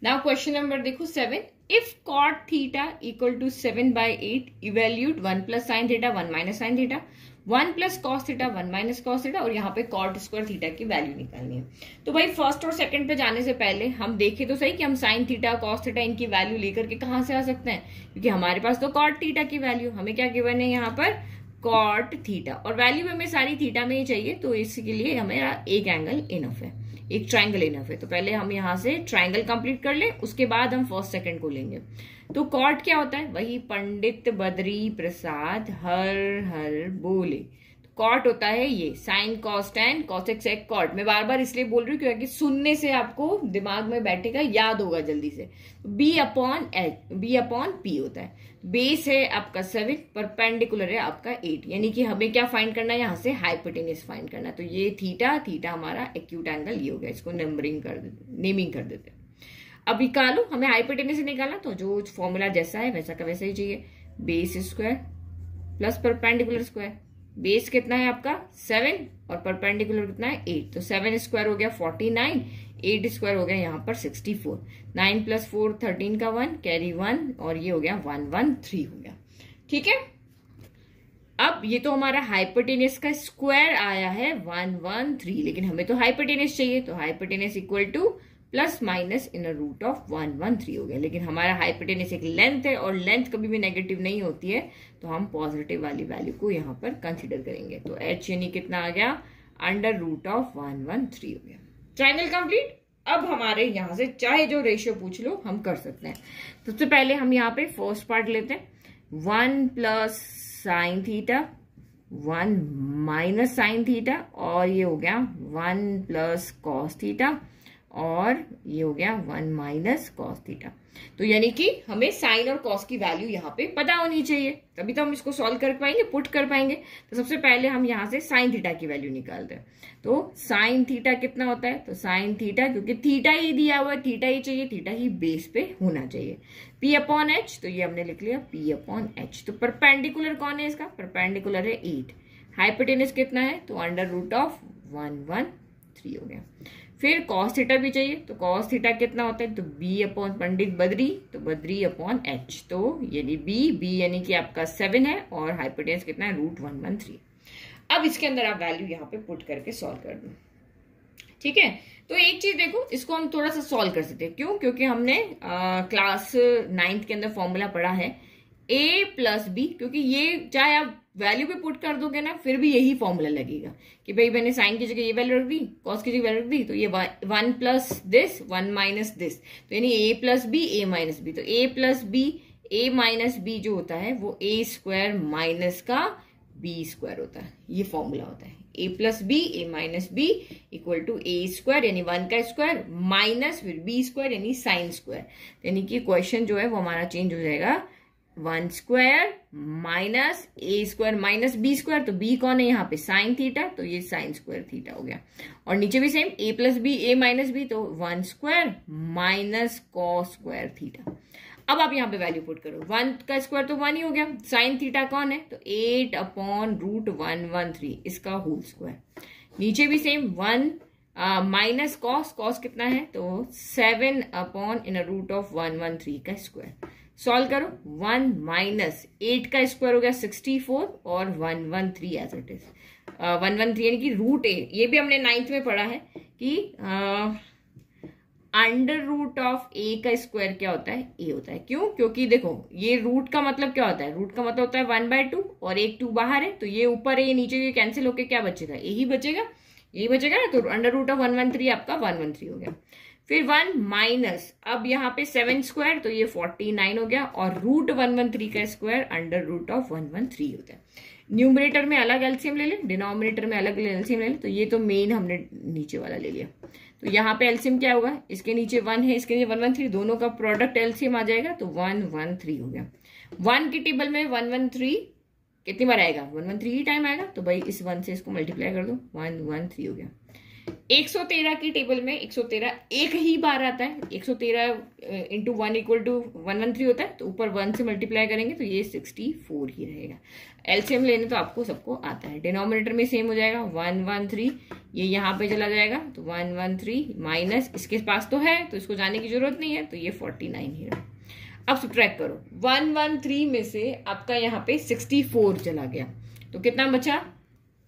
नाउ क्वेश्चन नंबर देखो 7, if cot theta equal to 7/8 evaluate 1 plus sine theta 1 minus sine theta 1 plus cos theta 1 minus cos theta, और यहाँ पे कॉट स्क्वायर थीटा की वैल्यू निकालनी है। तो भाई फर्स्ट और सेकंड पे जाने से पहले हम देखें तो सही कि हम साइन थीटा कॉस थीटा इनकी वैल्यू लेकर के कहाँ से आ सकते हैं, क्योंकि हमारे पास तो कॉट थीटा की वैल्यू, हमें क्या गिवन है यहाँ पर कॉट थीटा, और वैल्यू हमें सारी थीटा में ही चाहिए, तो इसके लिए हमें एक एंगल इनफ है, एक ट्राइंगल इनफ है। तो पहले हम यहाँ से ट्राइंगल कंप्लीट कर ले, उसके बाद हम फर्स्ट सेकंड को लेंगे। तो कॉट क्या होता है, वही पंडित बद्री प्रसाद हर हर बोले। कॉट होता है ये sine cos tan cosec sec cot. मैं बार बार इसलिए बोल रही हूँ क्योंकि सुनने से आपको दिमाग में बैठेगा, याद होगा जल्दी से। बी अपॉन पी होता है। बेस है आपका 7, परपेंडिकुलर है आपका 8, यानी कि हमें क्या फाइंड करना है, यहाँ से हाइपोटेनस फाइंड करना है। तो ये थीटा हमारा एक्यूट एंगल ये हो गया, इसको नेमिंग कर देते हैं। अब निकालो, हमें हाइपोटेनस निकालना, तो जो फॉर्मूला जैसा है वैसा का वैसा ही चाहिए। Base square plus perpendicular square. Base कितना है आपका 7 और परपेंडिकुलर कितना है 8, तो 7 स्क्वायर हो गया 49, 8 स्क्वायर हो गया यहाँ पर 64, 9 प्लस 4 13 का 1 कैरी 1, और ये हो गया 113 हो गया। ठीक है, अब ये तो हमारा हाइपोटेनस का स्क्वायर आया है 113, लेकिन हमें तो हाइपोटेनस चाहिए, तो hypotenuse equal to plus minus in root of 113 हो गया। लेकिन हमारा हाइपोटेनस एक लेंथ है, और लेंथ कभी भी नेगेटिव नहीं होती है, तो हम पॉजिटिव वाली वैल्यू को यहाँ पर कंसिडर करेंगे। तो h यानी कितना आ गया, अंडर रूट ऑफ 113 हो गया। Triangle complete. अब हमारे यहाँ से चाहे जो रेशियो पूछ लो हम कर सकते हैं। सबसे पहले हम यहाँ पे फर्स्ट पार्ट लेते हैं, 1 plus sine theta 1 minus sine theta, और ये हो गया 1 प्लस कॉस थीटा, और ये हो गया 1 माइनस कॉस थीटा। तो यानी कि हमें साइन और कॉस की वैल्यू यहाँ पे पता होनी चाहिए, तभी तो हम इसको सॉल्व कर पाएंगे, पुट कर पाएंगे। तो सबसे पहले हम यहाँ से साइन थीटा की वैल्यू निकालते हैं। तो साइन थीटा कितना होता है, तो साइन थीटा, क्योंकि थीटा ही दिया हुआ है, थीटा ही चाहिए, थीटा ही बेस पे होना चाहिए। पी अपॉन एच, तो ये हमने लिख लिया पी अपॉन एच। तो परपेंडिकुलर कौन है इसका, परपेंडिकुलर है 8। हाइपोटेनस कितना है, तो अंडर रूट ऑफ 113 हो गया। फिर कॉस थीटा भी चाहिए, तो कॉस थीटा कितना होता है, तो बी अपॉन पंडित बद्री, तो बद्री अपॉन एच, तो यानी बी यानी कि आपका 7 है, और हाइपोटेनस कितना है, रूट 113। अब इसके अंदर आप वैल्यू यहाँ पे पुट करके सॉल्व कर दो। ठीक है, तो एक चीज देखो, इसको हम थोड़ा सा सॉल्व कर सकते हैं। क्यों, क्योंकि हमने क्लास 9th के अंदर फॉर्मूला पढ़ा है a प्लस बी, क्योंकि ये चाहे आप वैल्यू पे पुट कर दोगे ना, फिर भी यही फॉर्मूला लगेगा कि भाई मैंने साइन की जगह ये वैल्यू रख दी, कॉस की जगह वैल्यू रख दी, तो ये 1 प्लस दिस 1 माइनस दिस, तो यानी a plus B A minus B. तो a plus B A minus B जो होता है वो a स्क्वायर माइनस का b स्क्वायर होता है, ये फॉर्मूला होता है। a plus B A minus B equal to a square यानी 1 का स्क्वायर माइनस फिर b स्क्वायर यानी साइन स्क्वायर, यानी कि क्वेश्चन जो है वो हमारा चेंज हो जाएगा 1 square minus a square minus b square. तो b कौन है यहाँ पे, साइन थीटा, तो ये साइन स्क्वायर थीटा हो गया। और नीचे भी same a plus B A minus B, तो 1 square minus cos square theta. अब आप यहाँ पे वैल्यू पुट करो, 1 का स्क्वायर तो 1 ही हो गया, साइन थीटा कौन है, तो 8 अपॉन रूट 113 इसका होल स्क्वायर। नीचे भी सेम 1 माइनस कॉस, कॉस कितना है, तो 7 अपॉन इन रूट ऑफ 113 का स्क्वायर। सॉल्व करो, 1 माइनस 8 का स्क्वायर हो गया 64, और 113 एज इट इज 113 यानी कि रूट 8। ये भी हमने 9th में पढ़ा है कि अंडर रूट ऑफ a का स्क्वायर क्या होता है, a होता है। क्यों, क्योंकि देखो ये रूट का मतलब क्या होता है, रूट का मतलब होता है 1/2, और एक 2 बाहर है, तो ये ऊपर है ये नीचे, ये कैंसिल होके क्या बचेगा, यही बचेगा, यही बचेगा ना। तो अंडर रूट ऑफ 113 आपका 113 हो गया। फिर 1 माइनस, अब यहाँ पे 7 स्क्वायर, तो ये 49 हो गया, और रूट 113 का स्क्वायर अंडर रूट ऑफ 113 होता है। न्यूमरेटर में अलग एलसीएम ले ले, डिनोमिनेटर में अलग एलसीएम ले ले, तो ये तो मेन हमने नीचे वाला ले लिया। तो यहाँ पे एलसीएम क्या होगा, इसके नीचे 1 है, इसके नीचे 113, दोनों का प्रोडक्ट एलसीएम आ जाएगा, तो 113 हो गया। 1 की टेबल में 113 कितनी बार आएगा, 113 ही टाइम आएगा, तो भाई इस 1 से इसको मल्टीप्लाई कर दो, 113 हो गया। 113 की टेबल में 113 एक ही बार आता है, 113 इंटू 1 इक्वल टू 113 होता है, तो ऊपर 1 से मल्टीप्लाई करेंगे तो ये 64 ही रहेगा। एलसीएम लेने तो आपको सबको आता है। डिनोमिनेटर में सेम हो जाएगा 113, ये यहाँ पे चला जाएगा तो 113 माइनस इसके पास तो है तो इसको जाने की जरूरत नहीं है, तो ये 49 ही रहा। अब सब्ट्रैक्ट करो, 113 में से आपका यहाँ पे 64 चला गया तो कितना बचा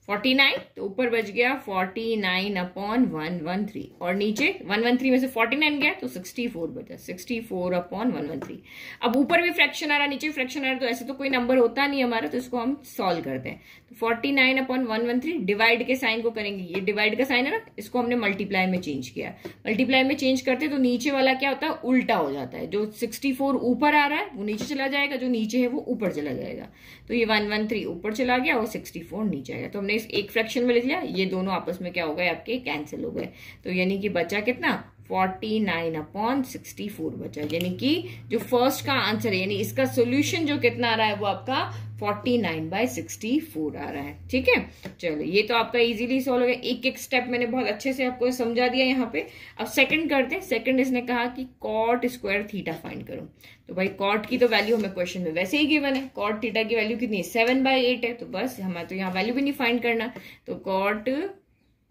49, तो ऊपर बच गया 49/113 और नीचे 113 में से 49 गया तो 64 बचा, 64/113। अब ऊपर भी फ्रैक्शन आ रहा नीचे भी फ्रैक्शन आ रहा, तो ऐसे तो कोई नंबर होता नहीं हमारा, तो इसको हम सॉल्व करते हैं। तो 49/113 डिवाइड के साइन को करेंगे, ये डिवाइड का साइन है ना, इसको हमने मल्टीप्लाई में चेंज किया। मल्टीप्लाई में चेंज करते तो नीचे वाला क्या होता है उल्टा हो जाता है, जो 64 ऊपर आ रहा है वो नीचे चला जाएगा, जो नीचे है वो ऊपर चला जाएगा। तो ये 113 ऊपर चला गया और 64 नीचे आएगा। तो हमने इस एक फ्रैक्शन में लिख लिया, ये दोनों आपस में क्या हो गए आपके कैंसिल हो गए। तो यानी कि बचा कितना 49/64 बचा, यानी कि जो फर्स्ट का आंसर है यानी इसका सोल्यूशन जो कितना आ रहा है वो आपका 49/64 आ रहा है। ठीक है, चलो ये तो आपका इजीली सॉल्व हो गया। एक एक स्टेप मैंने बहुत अच्छे से आपको समझा दिया यहाँ पे। अब सेकंड करते हैं। सेकंड इसने कहा कि कॉट स्क्वायर थीटा फाइंड करो। तो भाई कॉट की तो वैल्यू हमें क्वेश्चन में वैसे ही गिवन है, कॉट थीटा की वैल्यू कितनी है 7/8 है, तो बस हमें तो यहाँ वैल्यू भी नहीं फाइंड करना। तो कॉट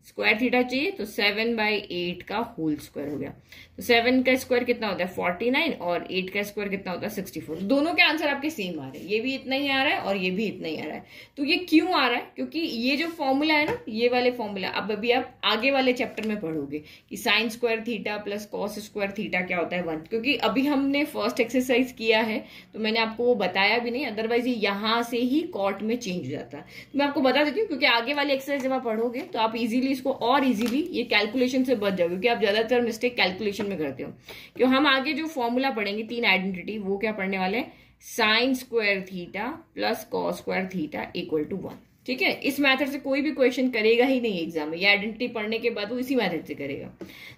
स्क्वायर थीटा चाहिए तो 7/8 का होल स्क्वायर हो गया। तो 7 का स्क्वायर कितना होता है 49 और 8 का स्क्वायर कितना होता है 64। दोनों के आंसर आपके सेम आ रहे हैं, ये भी इतना ही आ रहा है और ये भी इतना ही आ रहा है। तो ये क्यों आ रहा है, क्योंकि ये जो फॉर्मूला है ना, ये वाले फॉर्मूला अब अभी आप आगे वाले चैप्टर में पढ़ोगे कि sign square theta plus cos square theta क्या होता है 1, क्योंकि अभी हमने फर्स्ट एक्सरसाइज किया है तो मैंने आपको वो बताया भी नहीं, अदरवाइज ये यहाँ से ही कॉट में चेंज हो जाता है। तो मैं आपको बता देती हूँ, क्योंकि आगे वाली एक्सरसाइज जब आप पढ़ोगे तो आप इजीली इसको और इजीली ये कैलकुलेशन से बच जाओगे, क्योंकि आप ज्यादातर मिस्टेक कैलकुलेशन में करते हो। क्यों हम आगे जो फॉर्मूला पढ़ेंगे 3 आइडेंटिटी, वो क्या पढ़ने वाले हैं sine square theta plus cos square theta equal to 1। ठीक है, इस मेथड से कोई भी क्वेश्चन करेगा ही नहीं एग्जाम में, ये आइडेंटिटी पढ़ने के बाद वो इसी मेथड से करेगा।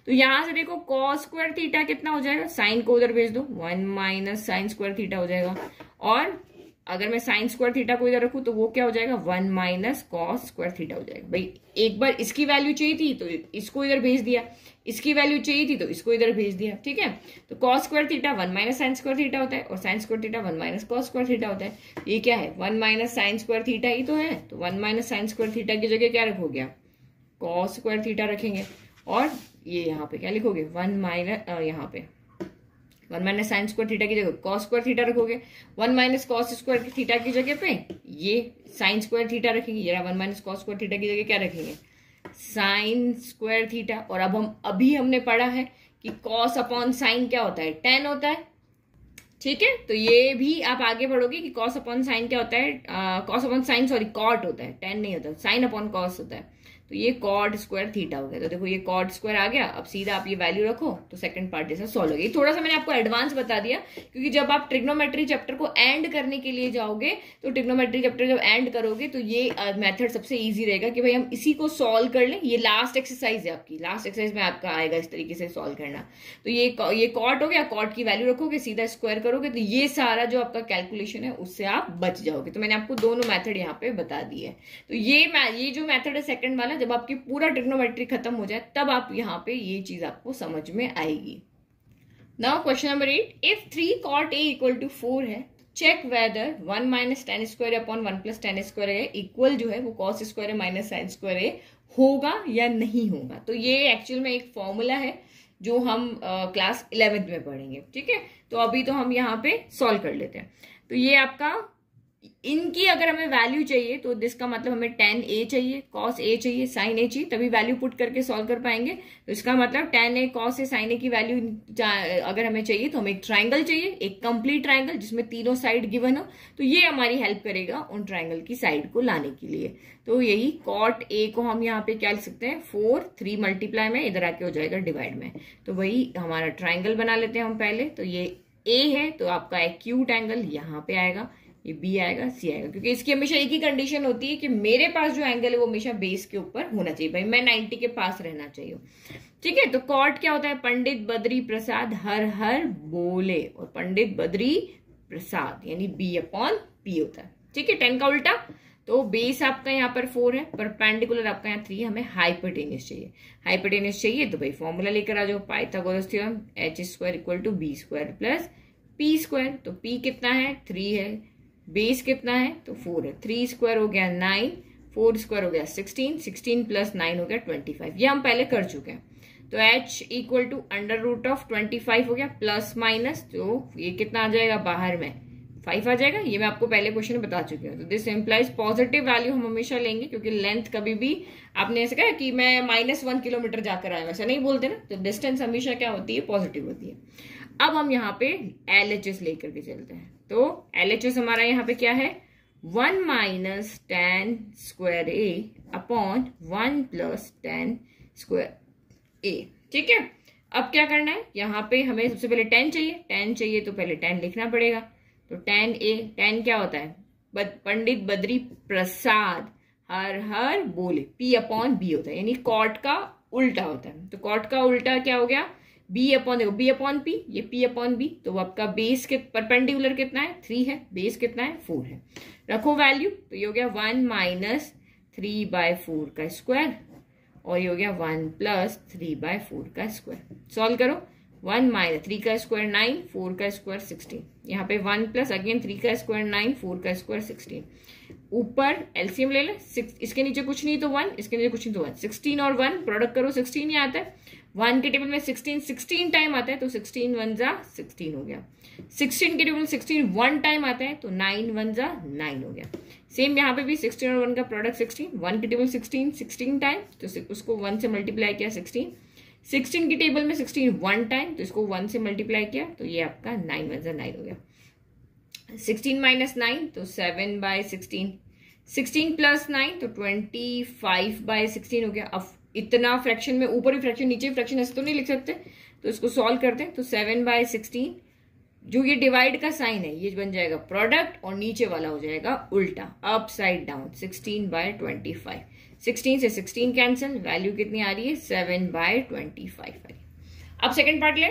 तो यहां से देखो कॉस स्क्वायर थीटा कितना हो जाएगा, साइन को उधर भेज दो 1 माइनस साइन स्क्वायर थीटा हो जाएगा, और अगर मैं साइन स्क्वायर थीटा को इधर रखूं तो वो क्या हो जाएगा 1 माइनस कॉस स्क्वायर थीटा हो जाएगा। भाई एक बार इसकी वैल्यू चाहिए थी तो इसको इधर भेज दिया, इसकी वैल्यू चाहिए थी तो इसको इधर भेज दिया। ठीक है, तो cos square theta 1 minus sine square theta होता है और sign square theta 1 minus cos square theta होता है। ये क्या है 1 माइनस साइन स्क्वायर थीटा ही तो है, तो 1 माइनस साइन स्क्वायर थीटा की जगह क्या रखोगे आप कॉस स्क्वायर थीटा रखेंगे, और ये यहाँ पे क्या लिखोगे 1 माइनस यहाँ पे 1 माइनस साइन स्क्वायर थीटा की जगह कॉस स्क्वायर थीटा रखोगे, 1 माइनस कॉस स्क्वायर थीटा की जगह पे ये साइन स्क्वायर थीटा रखेंगे, जरा 1 माइनस कॉस स्क्वायर थीटा की जगह क्या रखेंगे साइन स्क्वायर थीटा। और अब अभी हमने पढ़ा है कि कॉस अपॉन साइन क्या होता है 10 होता है। ठीक है, तो ये भी आप आगे पढ़ोगे कि कॉस अपॉन साइन क्या होता है, cos upon sine sorry cot होता है, 10 नहीं होता, साइन अपॉन कॉस होता है। तो ये कॉट स्क्वायर थीटा हो गया। तो देखो ये कॉट स्क्वायर आ गया, अब सीधा आप ये वैल्यू रखो तो सेकंड पार्ट जैसा सॉल्व हो गया। थोड़ा सा मैंने आपको एडवांस बता दिया, क्योंकि जब आप ट्रिग्नोमेट्री चैप्टर को एंड करने के लिए जाओगे तो ट्रिग्नोमेट्री चैप्टर जब एंड करोगे तो ये मेथड सबसे ईजी रहेगा कि भाई हम इसी को सॉल्व कर लें। ये लास्ट एक्सरसाइज है आपकी, लास्ट एक्सरसाइज में आपका आएगा इस तरीके से सॉल्व करना। तो ये कॉट हो गया, कॉट की वैल्यू रखोगे सीधा स्क्वायर करोगे तो ये सारा जो आपका कैलकुलेशन है उससे आप बच जाओगे। तो मैंने आपको दोनों मेथड यहाँ पे बता दिए है। तो ये जो मेथड है सेकंड वाला, जब आपकी पूरा ट्रिग्नोमेट्री खत्म हो जाए तब आप यहाँ पे ये चीज आपको समझ में आएगी। Now question number 8, if 3 cot a equal to 4 है, check whether 1 minus tan square upon 1 plus tan square है इक्वल जो है वो cos square minus sine square है होगा या नहीं होगा। तो ये एक्चुअल में एक फॉर्मूला है जो हम क्लास 11th में पढ़ेंगे। ठीक है, तो अभी तो हम यहाँ पे सॉल्व कर लेते हैं। तो ये आपका इनकी अगर हमें वैल्यू चाहिए तो जिसका मतलब हमें tan a चाहिए, cos a चाहिए, sin a चाहिए, तभी वैल्यू पुट करके सॉल्व कर पाएंगे। तो इसका मतलब tan a cos a sin a की वैल्यू अगर हमें चाहिए तो हमें एक ट्राइंगल चाहिए, एक कंप्लीट ट्राइंगल जिसमें तीनों साइड गिवन हो। तो ये हमारी हेल्प करेगा उन ट्राइंगल की साइड को लाने के लिए। तो यही cot a को हम यहाँ पे क्या लिख सकते हैं 4, 3 मल्टीप्लाई में इधर आके हो जाएगा डिवाइड में। तो वही हमारा ट्राइंगल बना लेते हैं हम पहले। तो ये a है तो आपका एक्यूट एंगल यहाँ पे आएगा, ये बी आएगा, सी आएगा, क्योंकि इसकी हमेशा एक ही कंडीशन होती है कि मेरे पास जो एंगल है वो हमेशा बेस के ऊपर होना चाहिए, भाई मैं 90 के पास रहना चाहिए। ठीक है, तो कॉट क्या होता है पंडित बद्री प्रसाद हर हर बोले, और पंडित बद्री प्रसाद यानी बी अपॉन पी होता है। ठीक है, 10 का उल्टा। तो बेस आपका यहाँ पर 4 है, परपेंडिकुलर आपका यहाँ 3, हमें हाइपोटेन्यूस चाहिए। हाइपोटेन्यूस चाहिए तो भाई फॉर्मूला लेकर आ जाओ, Pythagoras theorem h square equal to B square plus P square. तो p कितना है 3 है, बेस कितना है तो 4 है, 3 स्क्वायर हो गया 9, 4 स्क्वायर हो गया 16, 16 प्लस 9 हो गया 25। ये हम पहले कर चुके हैं। तो h equal to under root of 25 हो गया प्लस माइनस, तो ये कितना आ जाएगा बाहर में 5 आ जाएगा। ये मैं आपको पहले क्वेश्चन में बता चुकी हूँ। तो दिस इम्प्लाइज पॉजिटिव वैल्यू हम हमेशा लेंगे, क्योंकि लेंथ कभी भी आपने ऐसे कहा कि मैं -1 किलोमीटर जाकर आया, वैसा नहीं बोलते ना। तो डिस्टेंस हमेशा क्या होती है, पॉजिटिव होती है। अब हम यहाँ पे LHS लेकर के चलते हैं। तो LHS हमारा यहाँ पे क्या है, 1 minus tan square A upon 1 plus tan square A। ठीक है, अब क्या करना है, यहाँ पे हमें सबसे पहले tan चाहिए तो पहले tan लिखना पड़ेगा। तो tan A, tan क्या होता है, पंडित बद्री प्रसाद हर हर बोले, P अपॉन B होता है, यानी कॉट का उल्टा होता है। तो कॉट का उल्टा क्या हो गया, B अपॉन, देखो B अपॉन P, ये P अपॉन B। तो आपका बेस के परपेंडिकुलर कितना है, 3 है, बेस कितना है 4 है। रखो वैल्यू, तो ये हो गया 1 माइनस 3/4 का स्क्वायर, और ये हो गया 1 प्लस 3/4 का स्क्वायर। सॉल्व करो, 1 माइनस 3 का स्क्वायर 9, 4 का स्क्वायर 16, यहाँ पे 1 प्लस अगेन 3 का स्क्वायर 9, 4 का स्क्वायर 16। ऊपर एलसीएम ले ले, इसके नीचे कुछ नहीं तो 1, इसके नीचे कुछ नहीं तो 1, 16 और 1 प्रोडक्ट करो, 16 ही आता है। 1 के टेबल में 16 टाइम आता है, तो 16 1 जा 16 हो गया। 16 के टेबल में 16 1 टाइम आता है, तो 9 1 जा 9 हो गया। सेम यहाँ पे भी 16 और 1 का प्रोडक्ट 16, 1 के टेबल 16 टाइम, तो उसको 1 से मल्टीप्लाई किया 16। 16 की टेबल में 16 1 टाइम, तो इसको 1 से मल्टीप्लाई किया, तो ये आपका 9 1 जा 9 हो गया। 16 माइनस 9 तो 7/16, 16 प्लस 9 तो 25/16 हो गया। अब इतना फ्रैक्शन में ऊपर भी फ्रैक्शन नीचे भी फ्रैक्शन ऐसे तो नहीं लिख सकते, तो इसको सॉल्व करते हैं। तो 7/16, जो ये डिवाइड का साइन है ये बन जाएगा प्रोडक्ट, और नीचे वाला हो जाएगा उल्टा, अपसाइड डाउन, 16/25। 16 से 16 कैंसिल, वैल्यू कितनी आ रही है 7/25 आ रही है। अब सेकंड पार्ट ले,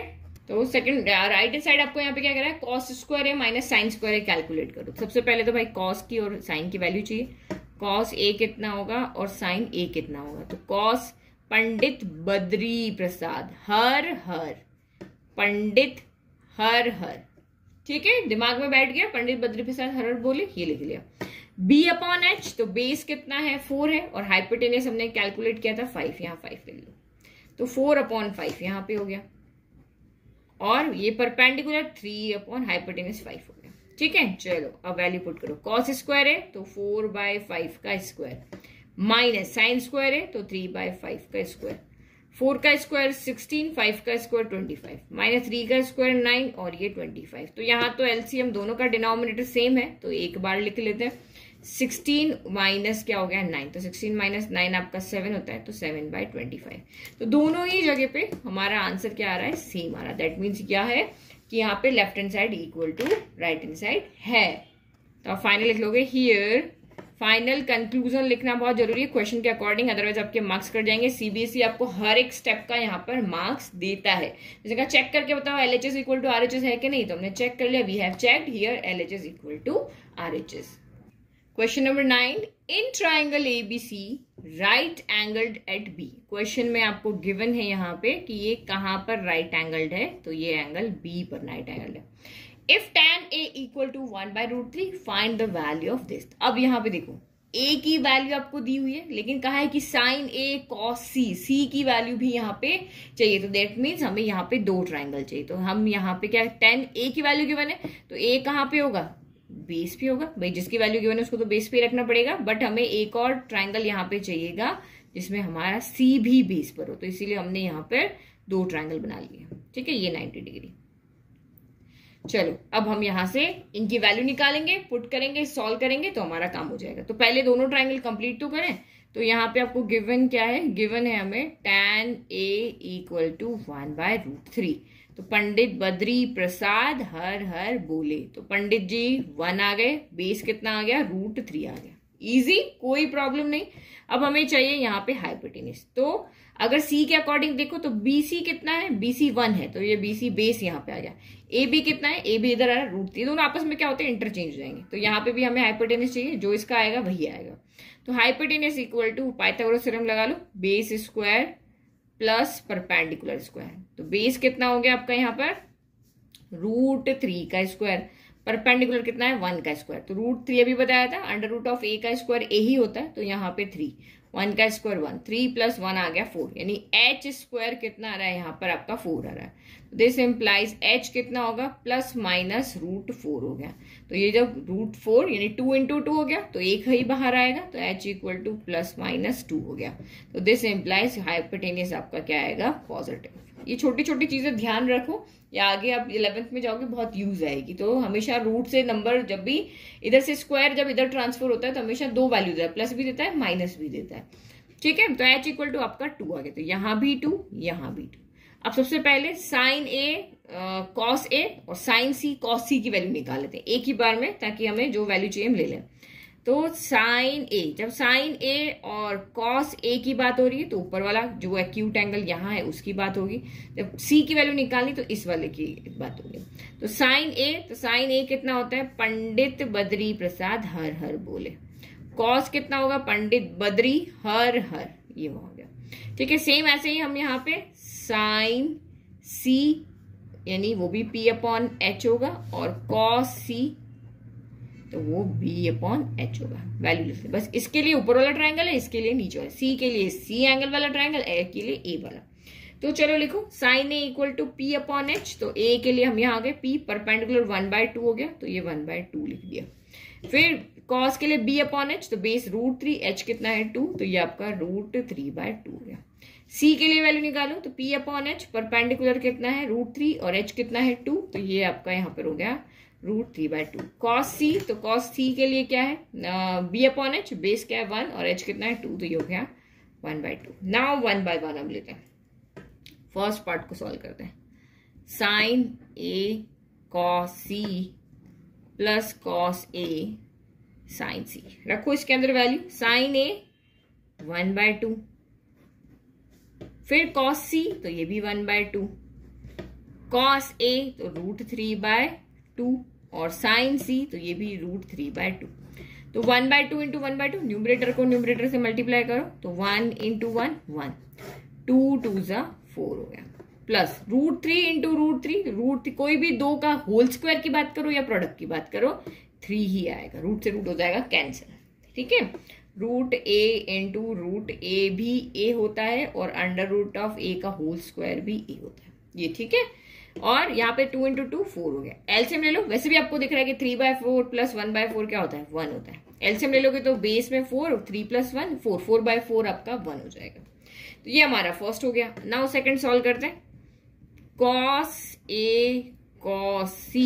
तो सेकंड राइट हैंड साइड आपको यहाँ पे क्या करा है, कॉस स्क्वायर है माइनस साइन स्क्वायर है, कैलकुलेट करो। सबसे पहले तो भाई कॉस की और साइन की वैल्यू चाहिए। कॉस A कितना होगा और साइन A कितना होगा, तो कॉस पंडित बद्री प्रसाद हर हर, पंडित हर हर, ठीक है, दिमाग में बैठ गया, पंडित बद्री प्रसाद हर हर बोले, ये लिख लिया। B अपॉन H, तो बेस कितना है 4 है, और हाइपोटेनस हमने कैलकुलेट किया था 5, यहाँ 5 ले लो, तो 4/5 यहाँ पे हो गया, और ये परपेंडिकुलर 3 अपॉन हाइपोटेनस 5 हो गया। ठीक है, चलो अब वैल्यू पुट करो। कॉस स्क्वायर है तो 4/5 का स्क्वायर, माइनस साइन स्क्वायर है तो 3/5 का स्क्वायर, 4 का स्क्वायर 16, 5 का स्क्वायर 25, माइनस 3 का स्क्वायर 9, और ये 25। तो यहाँ तो एलसीएम दोनों का डिनोमिनेटर सेम है, तो एक बार लिख लेते हैं। 16 माइनस क्या हो गया 9, तो 16 माइनस 9 आपका 7 होता है, तो 7/25। तो दोनों ही जगह पे हमारा आंसर क्या आ रहा है, सेम आ रहा है। दैट मीन्स क्या है कि यहाँ पे left hand side equal to right hand side है। तो आप फाइनल लिख लोगे हियर। फाइनल कंक्लूजन लिखना बहुत जरूरी है क्वेश्चन के अकॉर्डिंग, अदरवाइज आपके मार्क्स कट जाएंगे। सीबीएसई आपको हर एक स्टेप का यहाँ पर मार्क्स देता है। जैसे कहा चेक करके बताओ LHS इक्वल टू RHS है कि नहीं, तो हमने चेक कर लिया, we have checked here LHS equal to RHS। Question number 9, in triangle ABC right angled at B। क्वेश्चन में आपको गिवन है यहाँ पे कि ये कहां पर राइट एंगल्ड है, तो ये एंगल B पर राइट एंगल्ड है। If tan A equal to 1/√3 find the value of this. अब यहाँ पे देखो A की वैल्यू आपको दी हुई है, लेकिन कहा है कि साइन A cos C की वैल्यू भी यहाँ पे चाहिए, तो दैट मीन्स हमें यहाँ पे 2 ट्राइंगल चाहिए। तो हम यहाँ पे क्या, tan A की वैल्यू गिवन है, तो A कहाँ पे होगा, बेस पे होगा। भाई जिसकी वैल्यू गिवन है उसको तो बेस पे रखना पड़ेगा, बट हमें एक और ट्राइंगल यहाँ पे चाहिएगा जिसमें हमारा C भी बेस पर हो, तो इसीलिए हमने यहाँ पर 2 ट्राइंगल बना लिए। ठीक है, ये 90 डिग्री। चलो अब हम यहां से इनकी वैल्यू निकालेंगे, पुट करेंगे, सॉल्व करेंगे, तो हमारा काम हो जाएगा। तो पहले दोनों ट्राइंगल कंप्लीट तो करें। तो यहाँ पे आपको गिवन क्या है, गिवन है हमें tan A इक्वल टू 1/√3। तो पंडित बद्री प्रसाद हर हर बोले, तो पंडित जी 1 आ गए, बेस कितना आ गया, √3 आ गया। इजी, कोई प्रॉब्लम नहीं। अब हमें चाहिए यहाँ पे हाइपोटेनस। तो अगर C के अकॉर्डिंग देखो तो BC कितना है, BC 1 है, तो ये BC बेस यहाँ पे आ गया। AB कितना है, AB इधर आ रहा है √3, दोनों आपस में क्या होते हैं, इंटरचेंज हो जाएंगे। तो यहाँ पे भी हमें हाइपोटेनस चाहिए, जो इसका आएगा वही आएगा। तो hypotenuse equal to Pythagoras theorem लगा लो, base square plus perpendicular square. तो बेस कितना हो गया आपका यहाँ पर, √3 का स्क्वायर, परपेंडिकुलर कितना है 1 का स्क्वायर, तो √3 अभी बताया था, अंडर रूट ऑफ a का स्क्वायर a ही होता है, तो यहाँ पे 3, 1 का स्क्वायर 1, 3 + 1 आ गया 4, यानी h स्क्वायर कितना आ रहा है यहाँ पर आपका 4 आ रहा है। दिस इंप्लाइज h कितना होगा ±√4 हो गया, तो ये जब √4 यानी 2 × 2 हो गया तो एक ही बाहर आएगा, तो h = ±2 हो गया, तो दिस इंप्लाइज हाइपोटेनियस आपका क्या आएगा पॉजिटिव। ये छोटी छोटी चीजें ध्यान रखो, या आगे आप 11th में जाओगे बहुत यूज आएगी। तो हमेशा रूट से नंबर जब भी इधर से स्क्वायर जब इधर ट्रांसफर होता है तो हमेशा 2 वैल्यू देता है, प्लस भी देता है माइनस भी देता है, ठीक है। तो h = आपका 2 आ गया, तो यहाँ भी 2, यहाँ भी 2। अब सबसे पहले साइन ए कॉस ए और साइन सी कॉस सी की वैल्यू निकाल लेते हैं एक ही बार में, ताकि हमें जो वैल्यू चाहिए हम ले लें। तो साइन ए, जब साइन ए और कॉस ए की बात हो रही है तो ऊपर वाला जो एक्यूट एंगल यहाँ है उसकी बात होगी, जब सी की वैल्यू निकालनी तो इस वाले की बात होगी। तो साइन ए कितना होता है पंडित बद्री प्रसाद हर हर बोले, कॉस कितना होगा पंडित बद्री हर हर, ये हो गया, ठीक है। सेम ऐसे ही हम यहाँ पे साइन सी यानी वो भी P/H होगा, और कॉस सी तो वो B/H होगा, वैल्यू लिखते हैं। बस इसके लिए ऊपर वाला ट्रायंगल है, इसके लिए नीचे वाला, सी के लिए सी एंगल वाला ट्रायंगल, ए के लिए ए वाला। तो चलो लिखो साइन ए = P/H, तो ए के लिए हम यहाँ आ गए P परपेंडिकुलर 1/2 हो गया, तो ये 1/2 लिख दिया। फिर कॉस के लिए B/H, तो बेस √3, h कितना है 2, तो ये आपका √3/2 हो गया। सी के लिए वैल्यू निकालो, तो P/H परपेंडिकुलर कितना है √3 और h कितना है 2, तो ये आपका यहाँ पर हो गया √3/2। कॉस सी, तो कॉस सी के लिए क्या है B/H, बेस क्या है 1 और h कितना है 2, तो ये हो गया 1/2। नाउ 1 बाय 1 अब लेते हैं, फर्स्ट पार्ट को सॉल्व करते हैं। Sign A cos C plus cos A sign सी, रखो इसके अंदर वैल्यू, साइन ए 1/2, फिर कॉस सी तो ये भी 1/2, कॉस ए तो √3/2 और साइन सी तो ये भी √3/2। तो 1/2 × 1/2, न्यूमरेटर को न्यूमरेटर से मल्टीप्लाई करो, तो 1 × 1 1, 2 2 4 हो गया, प्लस √3 × √3, कोई भी दो का होल स्क्वायर की बात करो या प्रोडक्ट की बात करो 3 ही आएगा, रूट से रूट हो जाएगा कैंसिल, ठीक है। √a × √a भी a होता है और अंडर रूट ऑफ a का होल स्क्वायर भी a होता है, ये ठीक है। और यहाँ पे 2 × 2 4 हो गया, एलसीएम ले लो, वैसे भी आपको दिख रहा है कि 3/4 + 1/4 क्या होता है 1 होता है, एलसीएम ले लोगे तो बेस में 4 और 3 + 1 4, 4/4 आपका 1 हो जाएगा। तो ये हमारा फर्स्ट हो गया। नाउ सेकंड सॉल्व करते हैं, cos a cos c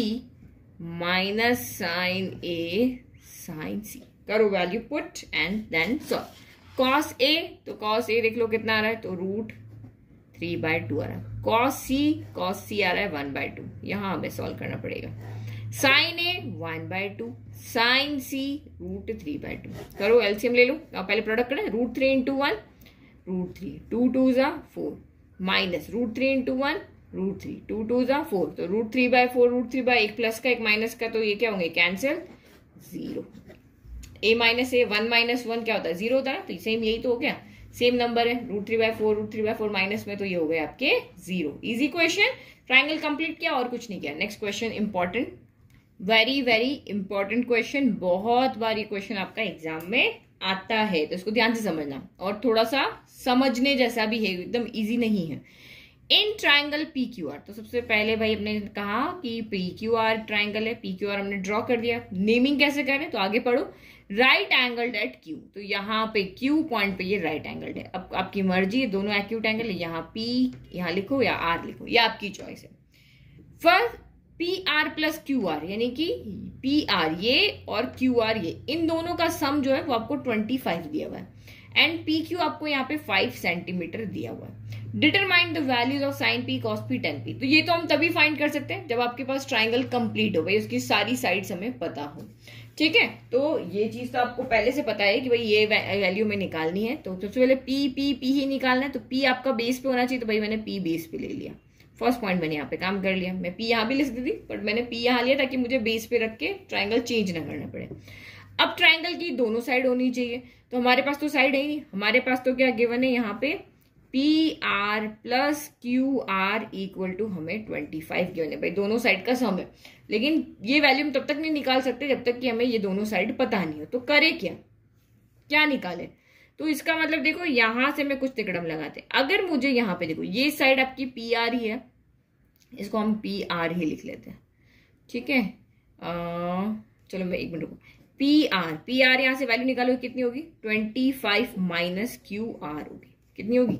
minus sine a sine c, करो value put and then solve. cos a, तो cos a देख लो कितना आ रहा है, तो √3/2 आ रहा है, cos c आ रहा है 1/2, यहां हमें सॉल्व करना पड़ेगा। साइन a 1/2, साइन c √3/2, करो एलसीएम ले लो, पहले प्रोडक्ट करें, √3 × 1 √3, 2 2 4 माइनस √3 × 1 √3, 2 2 4, तो √3/4, √3/, एक प्लस का एक माइनस का, तो ये क्या होंगे कैंसिल, 0। a माइनस ए 1 - 1 क्या होता है 0 होता है, तो सेम यही तो हो गया, सेम नंबर है, √3/4 माइनस में, तो ये हो गए आपके 0। इजी क्वेश्चन, ट्राइंगल कंप्लीट किया और कुछ नहीं किया। Next question important, very very important question, बहुत बार ये क्वेश्चन आपका एग्जाम में आता है, तो इसको ध्यान से समझना, और थोड़ा सा समझने जैसा भी है, एकदम इजी नहीं है। इन ट्राइंगल PQR, तो सबसे पहले भाई हमने कहा कि PQR ट्राइंगल है, PQR हमने ड्रॉ कर दिया, नेमिंग कैसे करें, तो आगे पढ़ो। राइट एंगल्ड एट Q, तो यहाँ पे Q पॉइंट पे ये राइट एंगल्ड है, अब आपकी मर्जी है, दोनों एक्यूट एंगल है, यहाँ P यहाँ लिखो या R लिखो, ये आपकी चॉइस है। फर्स्ट PR + QR, यानी कि PR ये और QR ये, इन दोनों का सम जो है वो आपको 25 दिया हुआ है, एंड PQ आपको यहाँ पे 5 सेंटीमीटर दिया हुआ है। Determine the values of sine P cos P tan P, तो ये तो हम तभी फाइंड कर सकते हैं जब आपके पास ट्राइंगल कंप्लीट हो, भाई उसकी सारी साइड्स हमें पता हो, ठीक है। तो ये चीज तो आपको पहले से पता है कि भाई ये वैल्यू में निकालनी है, तो सबसे पहले P ही निकालना है, तो P आपका बेस पे होना चाहिए, तो भाई मैंने P बेस पे ले लिया, फर्स्ट पॉइंट मैंने यहाँ पे काम कर लिया। मैं P यहाँ भी लिख दी थी, बट मैंने P यहाँ लिया ताकि मुझे बेस पे रख के ट्राइंगल चेंज ना करना पड़े। अब ट्राइंगल की दोनों साइड होनी चाहिए, तो हमारे पास तो साइड है ही नहीं, हमारे पास तो क्या गिवन है यहाँ पे P R plus Q R equal to हमें 25 गिवन है। भाई दोनों साइड का सम है, लेकिन ये वैल्यू हम तब तक नहीं निकाल सकते जब तक कि हमें ये दोनों साइड पता नहीं हो। तो करे क्या निकाले? तो इसका मतलब देखो यहां से मैं कुछ तिकड़म लगाते, अगर मुझे यहाँ पे देखो ये साइड आपकी पी आर ही है, इसको हम पी आर ही लिख लेते हैं, ठीक है। चलो मैं एक मिनट रुको, पी आर यहां से वैल्यू निकालो कितनी होगी, 25 माइनस क्यू आर होगी, कितनी होगी?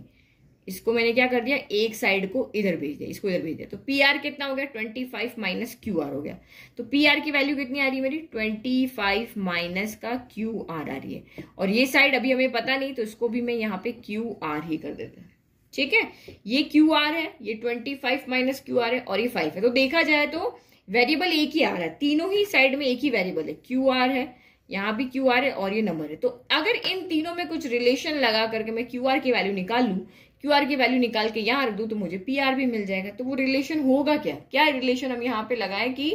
इसको मैंने क्या कर दिया, एक साइड को इधर भेज दिया, इसको इधर भेज दिया, तो पी आर कितना हो गया, 25 माइनस क्यू आर हो गया। तो पी आर की वैल्यू कितनी आ रही है मेरी, 25 माइनस का क्यू आर आ रही है। और ये साइड अभी हमें पता नहीं, तो इसको भी मैं यहाँ पे क्यू आर ही कर देता हूँ, ठीक है। ये क्यू आर है, ये 25 माइनस क्यू आर है, और ये 5 है। तो देखा जाए तो वेरिएबल एक ही आ रहा है, तीनों ही साइड में एक ही वेरिएबल है, क्यू आर है, यहाँ भी क्यू आर है और ये नंबर है। तो अगर इन तीनों में कुछ रिलेशन लगा करके मैं क्यू आर की वैल्यू निकाल लूं, क्यू आर की वैल्यू निकाल के यहाँ रख दूं, तो मुझे पी आर भी मिल जाएगा। तो वो रिलेशन होगा क्या रिलेशन हम यहाँ पे लगाएं कि